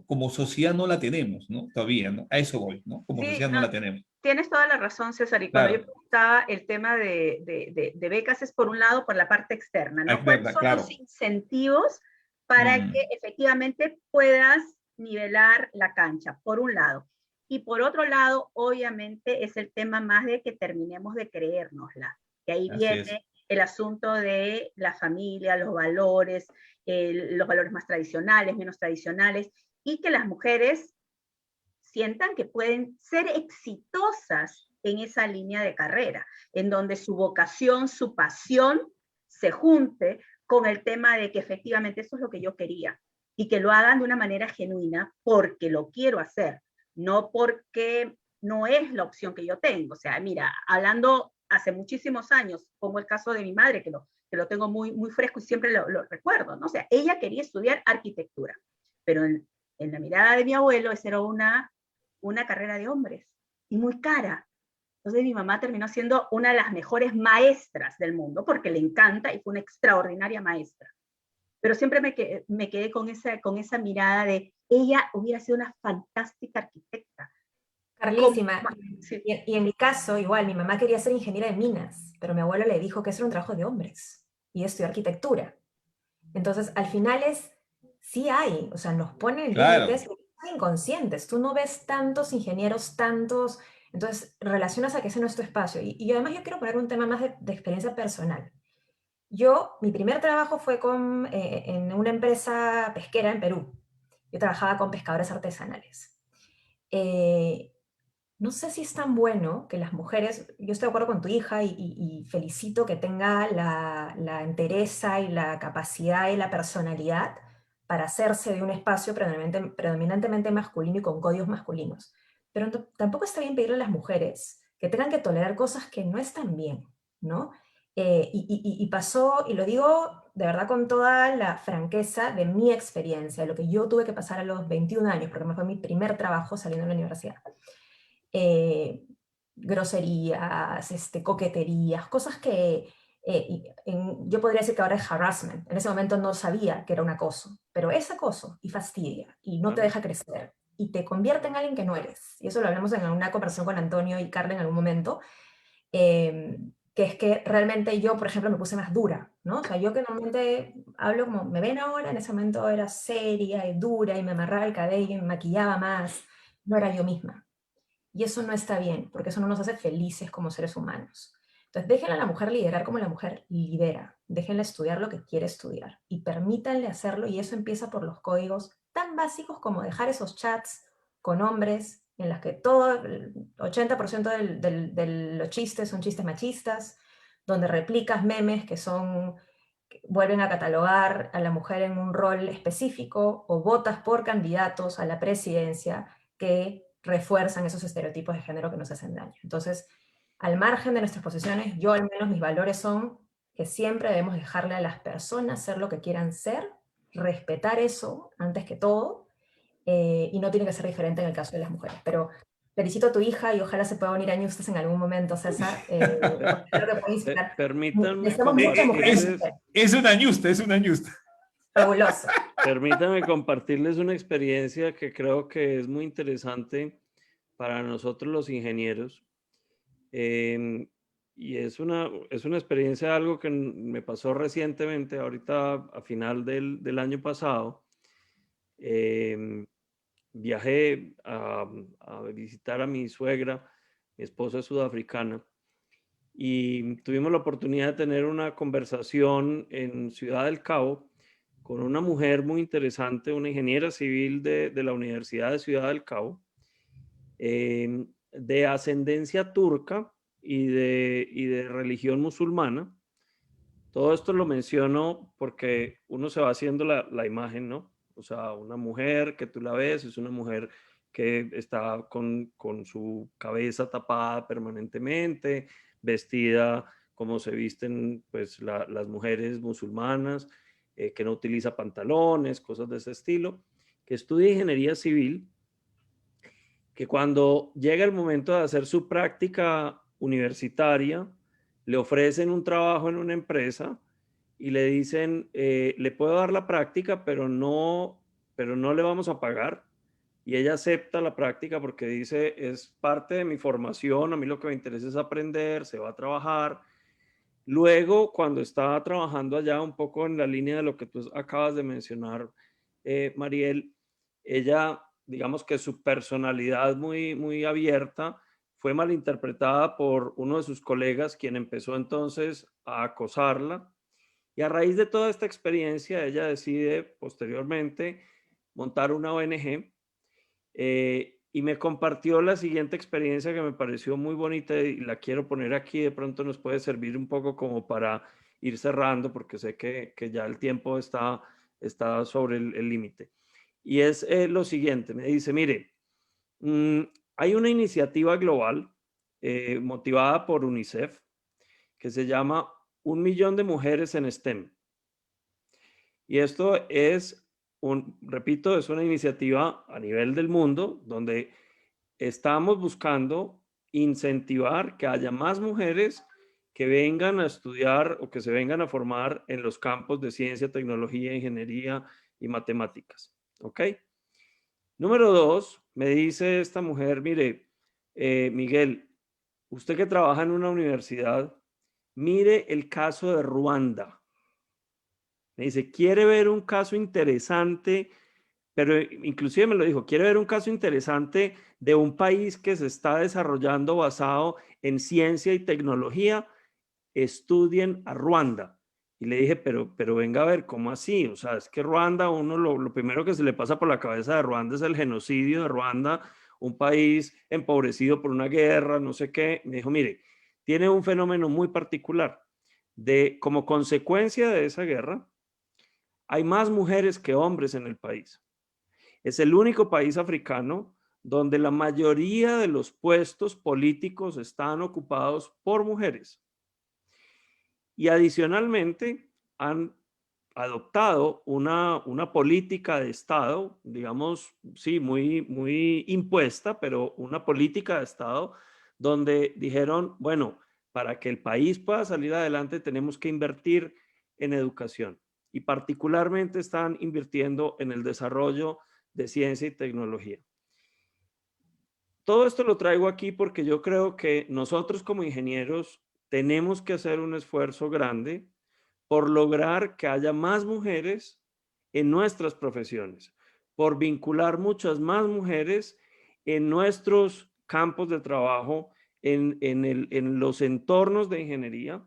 como sociedad no la tenemos, ¿no? Todavía, ¿no? A eso voy, ¿no? Como Sí, sociedad no la tenemos. tienes toda la razón, César. Y cuando Claro. yo preguntaba el tema de becas es por un lado, por la parte externa, ¿no? ¿Cuáles son Claro. los incentivos para que efectivamente puedas nivelar la cancha, por un lado? Y por otro lado, obviamente, es el tema más de que terminemos de creérnosla. Que ahí viene el asunto de la familia, los valores más tradicionales, menos tradicionales, y que las mujeres sientan que pueden ser exitosas en esa línea de carrera, en donde su vocación, su pasión se junte con el tema de que efectivamente eso es lo que yo quería y que lo hagan de una manera genuina porque lo quiero hacer, no porque no es la opción que yo tengo. O sea, mira, hablando hace muchísimos años, como el caso de mi madre, que lo tengo muy, muy fresco y siempre lo recuerdo, ¿no? O sea, ella quería estudiar arquitectura, pero en la mirada de mi abuelo, esa era una carrera de hombres y muy cara. Entonces mi mamá terminó siendo una de las mejores maestras del mundo porque le encanta y fue una extraordinaria maestra. Pero siempre me quedé con esa mirada de ella hubiera sido una fantástica arquitecta. Carlísima. Sí. Y en mi caso, igual, mi mamá quería ser ingeniera de minas, pero mi abuelo le dijo que eso era un trabajo de hombres y estudió arquitectura. Entonces, al final sí hay, o sea, nos ponen límites inconscientes. Tú no ves tantos ingenieros, entonces relacionas a que ese no es tu espacio. Y además yo quiero poner un tema más de experiencia personal. Mi primer trabajo fue en una empresa pesquera en Perú. Yo trabajaba con pescadores artesanales. No sé si es tan bueno que las mujeres, yo estoy de acuerdo con tu hija y felicito que tenga la entereza y la capacidad y la personalidad para hacerse de un espacio predominantemente masculino y con códigos masculinos. Pero tampoco está bien pedirle a las mujeres que tengan que tolerar cosas que no están bien, ¿no? Y pasó, y lo digo de verdad con toda la franqueza de mi experiencia, de lo que yo tuve que pasar a los 21 años, porque fue mi primer trabajo saliendo de la universidad. Groserías, coqueterías, cosas que yo podría decir que ahora es harassment. En ese momento no sabía que era un acoso, pero es acoso y fastidia y no te deja crecer y te convierte en alguien que no eres. Y eso lo hablamos en una conversación con Antonio y Carla en algún momento, que es que realmente yo, por ejemplo, me puse más dura, ¿no? O sea, yo que normalmente hablo como me ven ahora, en ese momento era seria y dura y me amarraba el cabello y me maquillaba más, no era yo misma. Y eso no está bien, porque eso no nos hace felices como seres humanos. Entonces, déjenle a la mujer liderar como la mujer lidera. Déjenle estudiar lo que quiere estudiar y permítanle hacerlo. Y eso empieza por los códigos tan básicos como dejar esos chats con hombres en los que todo, el 80% de los chistes son chistes machistas, donde replicas memes que vuelven a catalogar a la mujer en un rol específico o votas por candidatos a la presidencia que refuerzan esos estereotipos de género que nos hacen daño. Entonces, al margen de nuestras posiciones, yo al menos mis valores son que siempre debemos dejarle a las personas ser lo que quieran ser, respetar eso antes que todo, y no tiene que ser diferente en el caso de las mujeres. Pero felicito a tu hija y ojalá se pueda unir a Ñustas en algún momento, César. Permítanme compartirles... Es una ñusta. Fabuloso. Permítanme compartirles una experiencia que creo que es muy interesante para nosotros los ingenieros. Y es una experiencia, algo que me pasó recientemente, ahorita a final del año pasado. viajé a visitar a mi suegra, mi esposa es sudafricana, y tuvimos la oportunidad de tener una conversación en Ciudad del Cabo con una mujer muy interesante, una ingeniera civil de la Universidad de Ciudad del Cabo, de ascendencia turca y de religión musulmana. Todo esto lo menciono porque uno se va haciendo la imagen, ¿no? O sea, una mujer que tú la ves, es una mujer que está con su cabeza tapada permanentemente, vestida como se visten pues las mujeres musulmanas, que no utiliza pantalones, cosas de ese estilo, que estudia ingeniería civil, que cuando llega el momento de hacer su práctica universitaria, le ofrecen un trabajo en una empresa y le dicen, le puedo dar la práctica, pero no le vamos a pagar. Y ella acepta la práctica porque dice, es parte de mi formación, a mí lo que me interesa es aprender, se va a trabajar. Luego, cuando estaba trabajando allá, un poco en la línea de lo que tú acabas de mencionar, Mariel, ella, digamos que su personalidad muy abierta fue malinterpretada por uno de sus colegas, quien empezó entonces a acosarla. Y a raíz de toda esta experiencia, ella decide posteriormente montar una ONG, y me compartió la siguiente experiencia que me pareció muy bonita y la quiero poner aquí. De pronto nos puede servir un poco como para ir cerrando, porque sé que ya el tiempo está sobre el límite. Y es lo siguiente, me dice, mire, hay una iniciativa global motivada por UNICEF que se llama 1 millón de mujeres en STEM. Y esto es, repito, es una iniciativa a nivel del mundo donde estamos buscando incentivar que haya más mujeres que vengan a estudiar o que se vengan a formar en los campos de ciencia, tecnología, ingeniería y matemáticas. ¿Ok? Número 2, me dice esta mujer, mire, Miguel, usted que trabaja en una universidad, mire el caso de Ruanda. Me dice, ¿quiere ver un caso interesante? Pero inclusive me lo dijo, quiere ver un caso interesante de un país que se está desarrollando basado en ciencia y tecnología, estudien a Ruanda. Y le dije, pero venga a ver, ¿cómo así? O sea, es que Ruanda, uno lo primero que se le pasa por la cabeza de Ruanda es el genocidio de Ruanda, un país empobrecido por una guerra, no sé qué. Me dijo, mire, tiene un fenómeno muy particular de como consecuencia de esa guerra, hay más mujeres que hombres en el país. Es el único país africano donde la mayoría de los puestos políticos están ocupados por mujeres. Y adicionalmente han adoptado una política de Estado, digamos, sí, muy impuesta, pero una política de Estado donde dijeron, bueno, para que el país pueda salir adelante tenemos que invertir en educación. Y particularmente están invirtiendo en el desarrollo de ciencia y tecnología. Todo esto lo traigo aquí porque yo creo que nosotros como ingenieros tenemos que hacer un esfuerzo grande por lograr que haya más mujeres en nuestras profesiones, por vincular muchas más mujeres en nuestros campos de trabajo, en los entornos de ingeniería.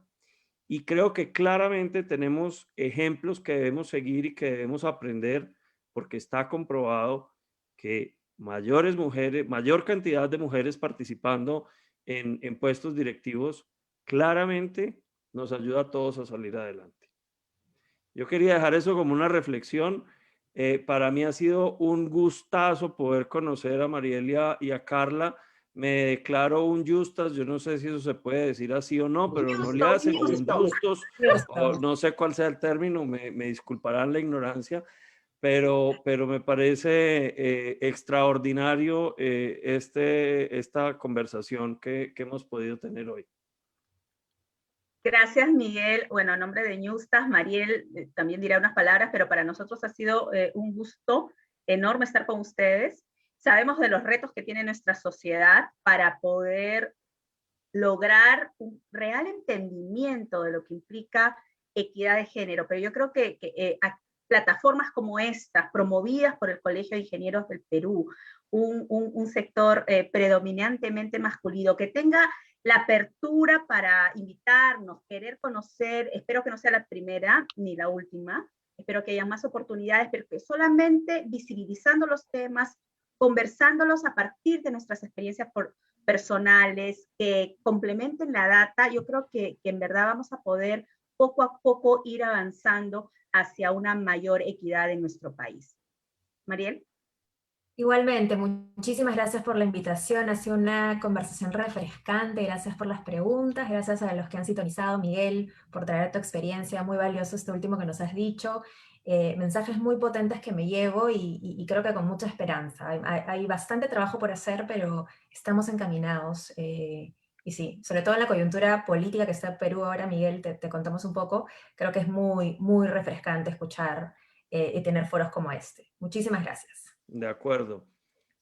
Y creo que claramente tenemos ejemplos que debemos seguir y que debemos aprender, porque está comprobado que mayor cantidad de mujeres participando en puestos directivos, claramente nos ayuda a todos a salir adelante. Yo quería dejar eso como una reflexión. Para mí ha sido un gustazo poder conocer a Marielia y a Carla. Me declaro un justas, yo no sé si eso se puede decir así o no, pero no le hacen un justos, o no sé cuál sea el término, me disculparán la ignorancia, pero me parece extraordinario esta conversación que hemos podido tener hoy. Gracias, Miguel. Bueno, a nombre de Ñustas, Mariel también dirá unas palabras, pero para nosotros ha sido un gusto enorme estar con ustedes. Sabemos de los retos que tiene nuestra sociedad para poder lograr un real entendimiento de lo que implica equidad de género, pero yo creo que plataformas como estas, promovidas por el Colegio de Ingenieros del Perú, un sector predominantemente masculino, que tenga la apertura para invitarnos, querer conocer, espero que no sea la primera ni la última, espero que haya más oportunidades, pero que solamente visibilizando los temas, conversándolos a partir de nuestras experiencias personales, que complementen la data, yo creo que en verdad vamos a poder poco a poco ir avanzando hacia una mayor equidad en nuestro país. Mariel. Igualmente, muchísimas gracias por la invitación, ha sido una conversación refrescante, gracias por las preguntas, gracias a los que han sintonizado, Miguel, por traer tu experiencia, muy valioso esto último que nos has dicho, mensajes muy potentes que me llevo y creo que con mucha esperanza. Hay bastante trabajo por hacer, pero estamos encaminados. Y sí, sobre todo en la coyuntura política que está en Perú ahora, Miguel, te contamos un poco, creo que es muy, muy refrescante escuchar y tener foros como este. Muchísimas gracias. De acuerdo.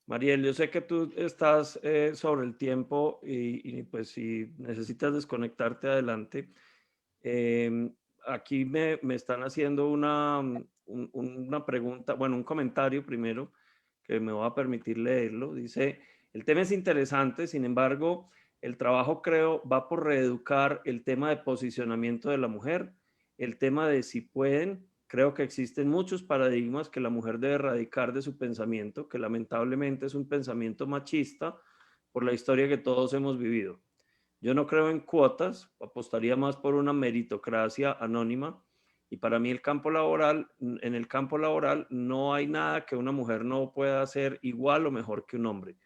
Mariel, yo sé que tú estás sobre el tiempo y pues si necesitas desconectarte adelante. Aquí me están haciendo una pregunta, bueno, un comentario primero que me va a permitir leerlo. Dice, el tema es interesante, sin embargo, el trabajo creo va por reeducar el tema de posicionamiento de la mujer, el tema de si pueden. Creo que existen muchos paradigmas que la mujer debe erradicar de su pensamiento, que lamentablemente es un pensamiento machista por la historia que todos hemos vivido. Yo no creo en cuotas, apostaría más por una meritocracia anónima y para mí en el campo laboral no hay nada que una mujer no pueda hacer igual o mejor que un hombre.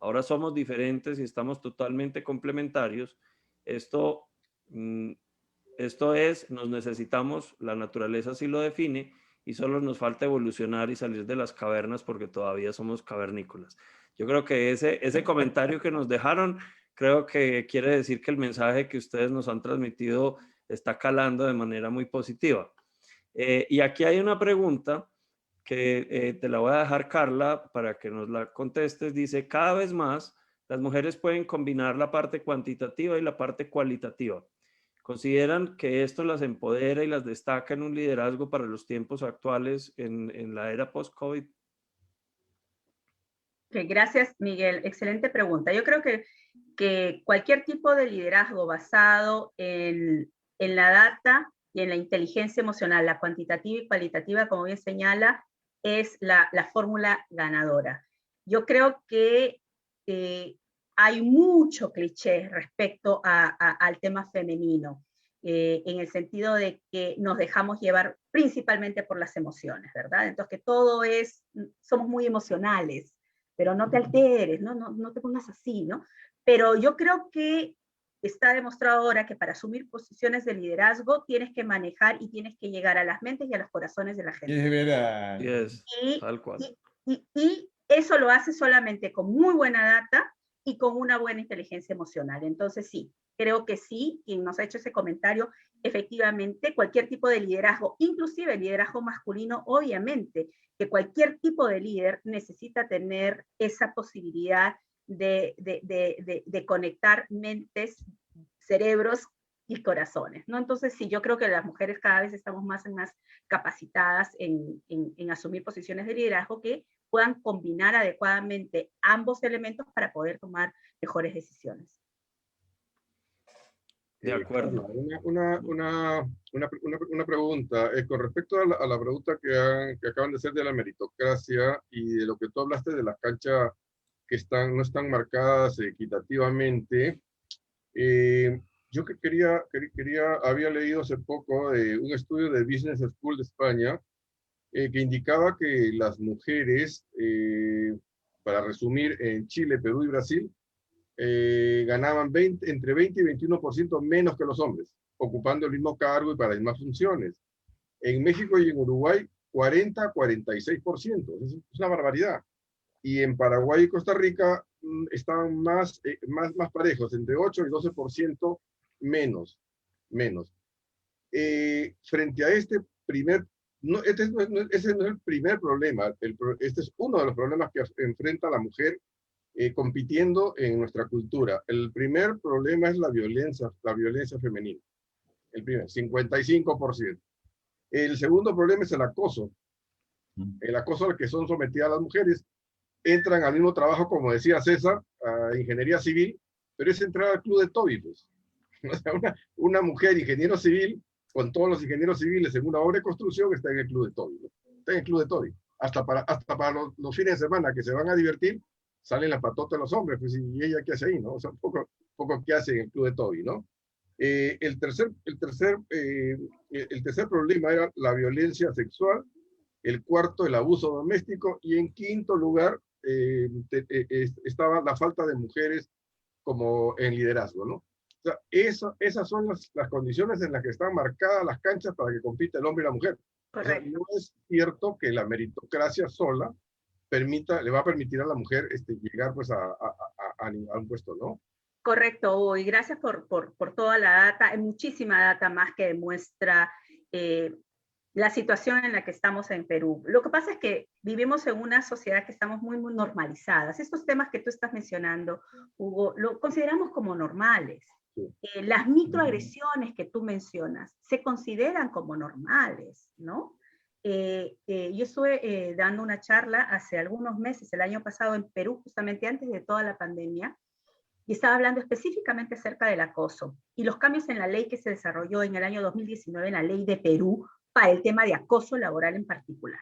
Ahora somos diferentes y estamos totalmente complementarios. Esto nos necesitamos, la naturaleza así lo define y solo nos falta evolucionar y salir de las cavernas porque todavía somos cavernícolas. Yo creo que ese comentario que nos dejaron, creo que quiere decir que el mensaje que ustedes nos han transmitido está calando de manera muy positiva. Y aquí hay una pregunta que te la voy a dejar, Carla, para que nos la contestes. Dice, cada vez más las mujeres pueden combinar la parte cuantitativa y la parte cualitativa. ¿Consideran que esto las empodera y las destaca en un liderazgo para los tiempos actuales en la era post-COVID? Gracias, Miguel. Excelente pregunta. Yo creo que cualquier tipo de liderazgo basado en la data y en la inteligencia emocional, la cuantitativa y cualitativa, como bien señala, es la fórmula ganadora. Yo creo que hay mucho cliché respecto al tema femenino, en el sentido de que nos dejamos llevar principalmente por las emociones, ¿verdad? Entonces que somos muy emocionales, pero no te alteres, no te pongas así, ¿no? Pero yo creo que está demostrado ahora que para asumir posiciones de liderazgo tienes que manejar y tienes que llegar a las mentes y a los corazones de la gente. Es verdad. Yes, tal cual. Y eso lo hace solamente con muy buena data y con una buena inteligencia emocional. Entonces sí, creo que sí, quien nos ha hecho ese comentario, efectivamente, cualquier tipo de liderazgo, inclusive el liderazgo masculino, obviamente, que cualquier tipo de líder necesita tener esa posibilidad de conectar mentes, cerebros y corazones, ¿no? Entonces sí, yo creo que las mujeres cada vez estamos más capacitadas en asumir posiciones de liderazgo que puedan combinar adecuadamente ambos elementos para poder tomar mejores decisiones. De acuerdo. Una pregunta. Con respecto a la pregunta que acaban de hacer de la meritocracia y de lo que tú hablaste de las canchas que no están marcadas equitativamente, yo había leído hace poco un estudio de Business School de España que indicaba que las mujeres, para resumir, en Chile, Perú y Brasil, ganaban entre 20 y 21% menos que los hombres, ocupando el mismo cargo y para las mismas funciones. En México y en Uruguay, 40 a 46%. Es una barbaridad. Y en Paraguay y Costa Rica estaban más parejos, entre 8 y 12% menos. Frente a este primer, ese no es el primer problema, este es uno de los problemas que enfrenta la mujer compitiendo en nuestra cultura. El primer problema es la violencia femenina. El primer, 55%. El segundo problema es el acoso. El acoso al que son sometidas las mujeres. Entran al mismo trabajo, como decía César, a ingeniería civil, pero es entrar al club de Toby, pues. O sea, una mujer ingeniero civil, con todos los ingenieros civiles en una obra de construcción, está en el club de Toby, ¿no? Está en el club de Toby. Hasta para los fines de semana que se van a divertir, salen las patotas de los hombres, pues, y ella qué hace ahí, ¿no? O sea, un poco qué hace en el club de Toby, ¿no? El tercer problema era la violencia sexual, el cuarto, el abuso doméstico, y en quinto lugar estaba la falta de mujeres como en liderazgo, ¿no? O sea, esas son las condiciones en las que están marcadas las canchas para que compita el hombre y la mujer. Correcto. O sea, no es cierto que la meritocracia sola le va a permitir a la mujer llegar pues a un puesto, ¿no? Correcto, Hugo, y gracias por toda la data. Hay muchísima data más que demuestra la situación en la que estamos en Perú. Lo que pasa es que vivimos en una sociedad que estamos muy, muy normalizadas. Estos temas que tú estás mencionando, Hugo, lo consideramos como normales. Sí. Las microagresiones que tú mencionas se consideran como normales, ¿no? Yo estuve dando una charla hace algunos meses, el año pasado en Perú, justamente antes de toda la pandemia, y estaba hablando específicamente acerca del acoso y los cambios en la ley que se desarrolló en el año 2019, en la ley de Perú, para el tema de acoso laboral en particular.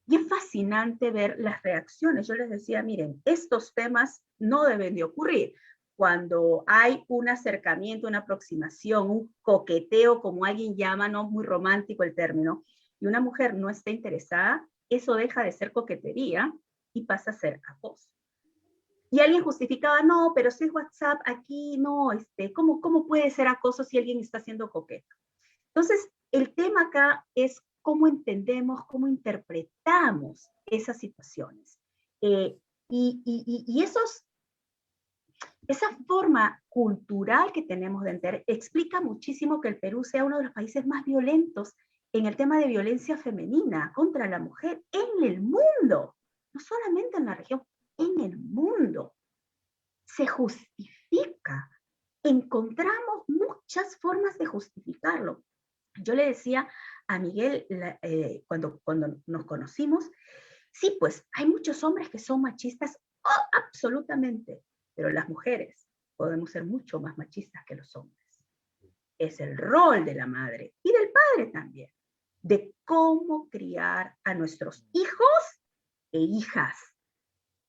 Y es fascinante ver las reacciones. Yo les decía, miren, estos temas no deben de ocurrir. Cuando hay un acercamiento, una aproximación, un coqueteo, como alguien llama, no muy romántico el término, y una mujer no está interesada, eso deja de ser coquetería y pasa a ser acoso. Y alguien justificaba, no, pero si es WhatsApp, aquí no, ¿cómo puede ser acoso si alguien está siendo coqueto? Entonces, el tema acá es cómo entendemos, cómo interpretamos esas situaciones. Esa forma cultural que tenemos de entender explica muchísimo que el Perú sea uno de los países más violentos en el tema de violencia femenina contra la mujer en el mundo, no solamente en la región, en el mundo. Se justifica. Encontramos muchas formas de justificarlo. Yo le decía a Miguel cuando nos conocimos, sí, pues hay muchos hombres que son machistas, absolutamente, pero las mujeres podemos ser mucho más machistas que los hombres. Es el rol de la madre y del padre también, de cómo criar a nuestros hijos e hijas.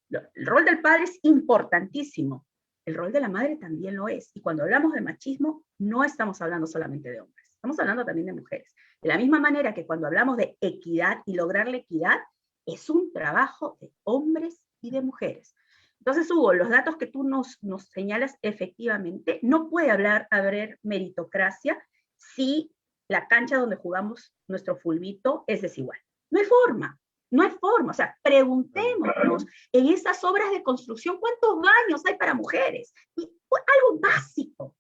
El rol del padre es importantísimo, el rol de la madre también lo es, y cuando hablamos de machismo no estamos hablando solamente de hombres, estamos hablando también de mujeres. De la misma manera que cuando hablamos de equidad y lograr la equidad, es un trabajo de hombres y de mujeres. Entonces, Hugo, los datos que tú nos señalas, efectivamente, no puede haber meritocracia si la cancha donde jugamos nuestro fulbito es desigual. No hay forma. No hay forma, o sea, preguntémonos en estas obras de construcción cuántos baños hay para mujeres. Y algo básico,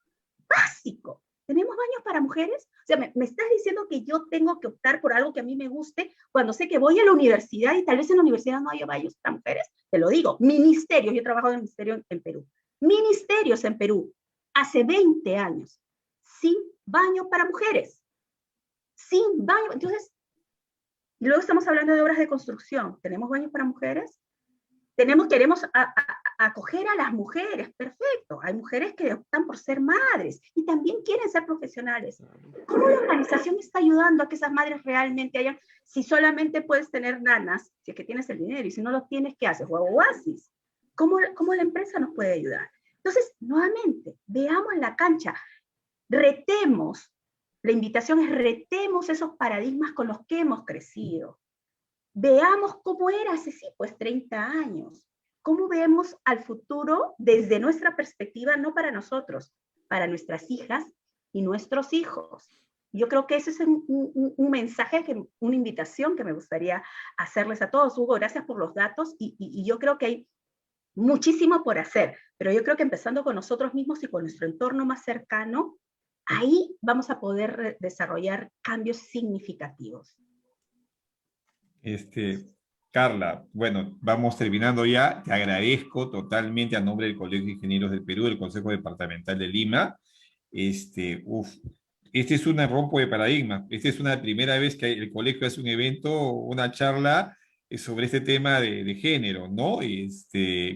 básico. ¿Tenemos baños para mujeres? O sea, ¿me estás diciendo que yo tengo que optar por algo que a mí me guste cuando sé que voy a la universidad y tal vez en la universidad no haya baños para mujeres? Te lo digo, ministerios, yo he trabajado en el ministerio en Perú. Ministerios en Perú, hace 20 años, sin baño para mujeres. Sin baño, entonces, y luego estamos hablando de obras de construcción. ¿Tenemos baños para mujeres? Queremos acoger a las mujeres, perfecto. Hay mujeres que optan por ser madres y también quieren ser profesionales. ¿Cómo la organización está ayudando a que esas madres realmente hayan, si solamente puedes tener nanas, si es que tienes el dinero, y si no lo tienes, ¿qué haces? ¿O oasis? ¿Cómo la empresa nos puede ayudar? Entonces, nuevamente, veamos la cancha, retemos. La invitación es retemos esos paradigmas con los que hemos crecido. Veamos cómo era hace, sí, pues 30 años. Cómo vemos al futuro desde nuestra perspectiva, no para nosotros, para nuestras hijas y nuestros hijos. Yo creo que ese es un mensaje, una invitación que me gustaría hacerles a todos. Hugo, gracias por los datos y yo creo que hay muchísimo por hacer, pero yo creo que empezando con nosotros mismos y con nuestro entorno más cercano, ahí vamos a poder desarrollar cambios significativos. Carla, bueno, vamos terminando ya. Te agradezco totalmente a nombre del Colegio de Ingenieros del Perú, del Consejo Departamental de Lima. este es un rompo de paradigma. Esta es una primera vez que el colegio hace un evento, una charla sobre este tema de género, ¿no?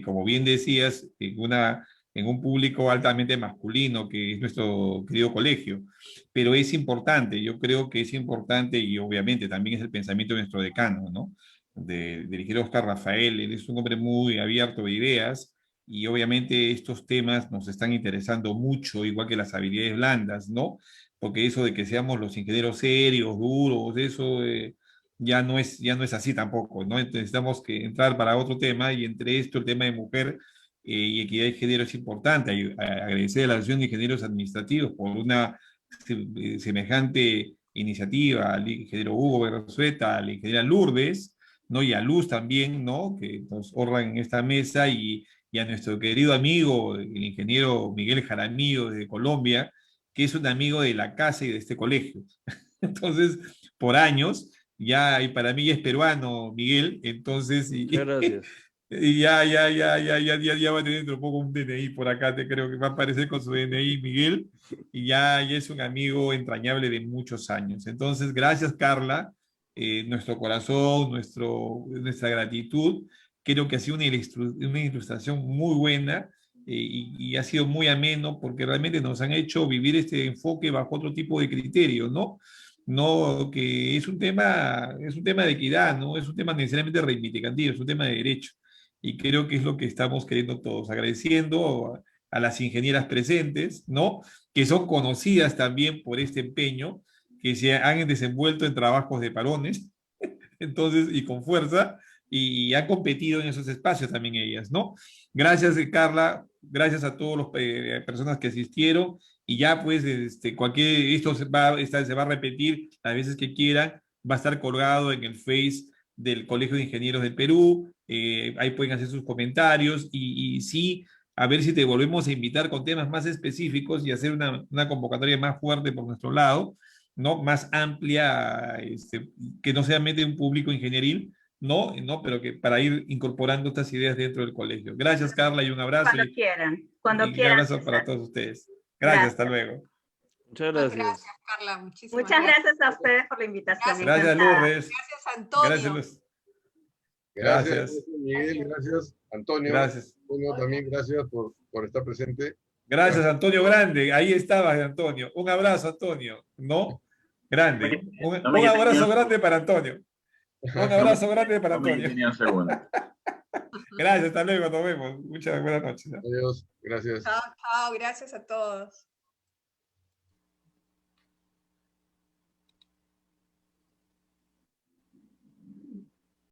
Como bien decías, en un público altamente masculino, que es nuestro querido colegio. Pero es importante, yo creo que es importante, y obviamente también es el pensamiento de nuestro decano, ¿no? Del ingeniero Oscar Rafael. Él es un hombre muy abierto de ideas, y obviamente estos temas nos están interesando mucho, igual que las habilidades blandas, ¿no? Porque eso de que seamos los ingenieros serios, duros, eso ya no es así tampoco, ¿no? Entonces, necesitamos que entrar para otro tema, y entre esto el tema de mujer y equidad de género es importante. Agradecer a la Asociación de Ingenieros Administrativos por una semejante iniciativa, al ingeniero Hugo Berzueta, a la ingeniera Lourdes, ¿no? Y a Luz también, ¿no? Que nos honran en esta mesa, y a nuestro querido amigo, el ingeniero Miguel Jaramillo de Colombia, que es un amigo de la casa y de este colegio. Entonces, por años, ya, y para mí ya es peruano, Miguel, entonces, Muchas gracias. y ya va a tener un poco un DNI por acá, te creo que va a aparecer con su DNI, Miguel, y ya es un amigo entrañable de muchos años. Entonces, gracias, Carla, nuestro corazón, nuestra gratitud. Creo que ha sido una ilustración muy buena, y ha sido muy ameno, porque realmente nos han hecho vivir este enfoque bajo otro tipo de criterios, ¿no? No, que es un tema de equidad, no es un tema necesariamente reivindicativo, es un tema de derecho. Y creo que es lo que estamos queriendo todos, agradeciendo a las ingenieras presentes, ¿no? Que son conocidas también por este empeño, que se han desenvuelto en trabajos de parones, entonces, y con fuerza, y han competido en esos espacios también ellas, ¿no? Gracias, Carla, gracias a todas las personas que asistieron, y ya pues, esto se va a repetir las veces que quieran, va a estar colgado en el Face del Colegio de Ingenieros del Perú, ahí pueden hacer sus comentarios, y sí, a ver si te volvemos a invitar con temas más específicos, y hacer una convocatoria más fuerte por nuestro lado, ¿no? Más amplia, que no sea de un público ingenieril, ¿no? ¿No? Pero que para ir incorporando estas ideas dentro del colegio. Gracias, Carla, y un abrazo. Cuando Y un quieran, abrazo para César. todos ustedes. Gracias, Gracias. hasta luego. Muchas Muchas gracias. gracias, Carla. Muchísimas Muchas gracias a ustedes por la invitación. Gracias. Gracias, encantada. Lourdes. Gracias, Antonio. Gracias, Luz. Gracias, Gracias. Miguel, gracias, Antonio. Gracias. Antonio, también gracias por estar presente. Gracias, Antonio Grande. Ahí estabas, Antonio. Un abrazo, Antonio. ¿No? Grande. Un abrazo grande para Antonio. Un abrazo grande para Antonio. Gracias, hasta luego, nos vemos. Muchas buenas noches. Adiós, gracias. Chao, chao. Gracias a todos.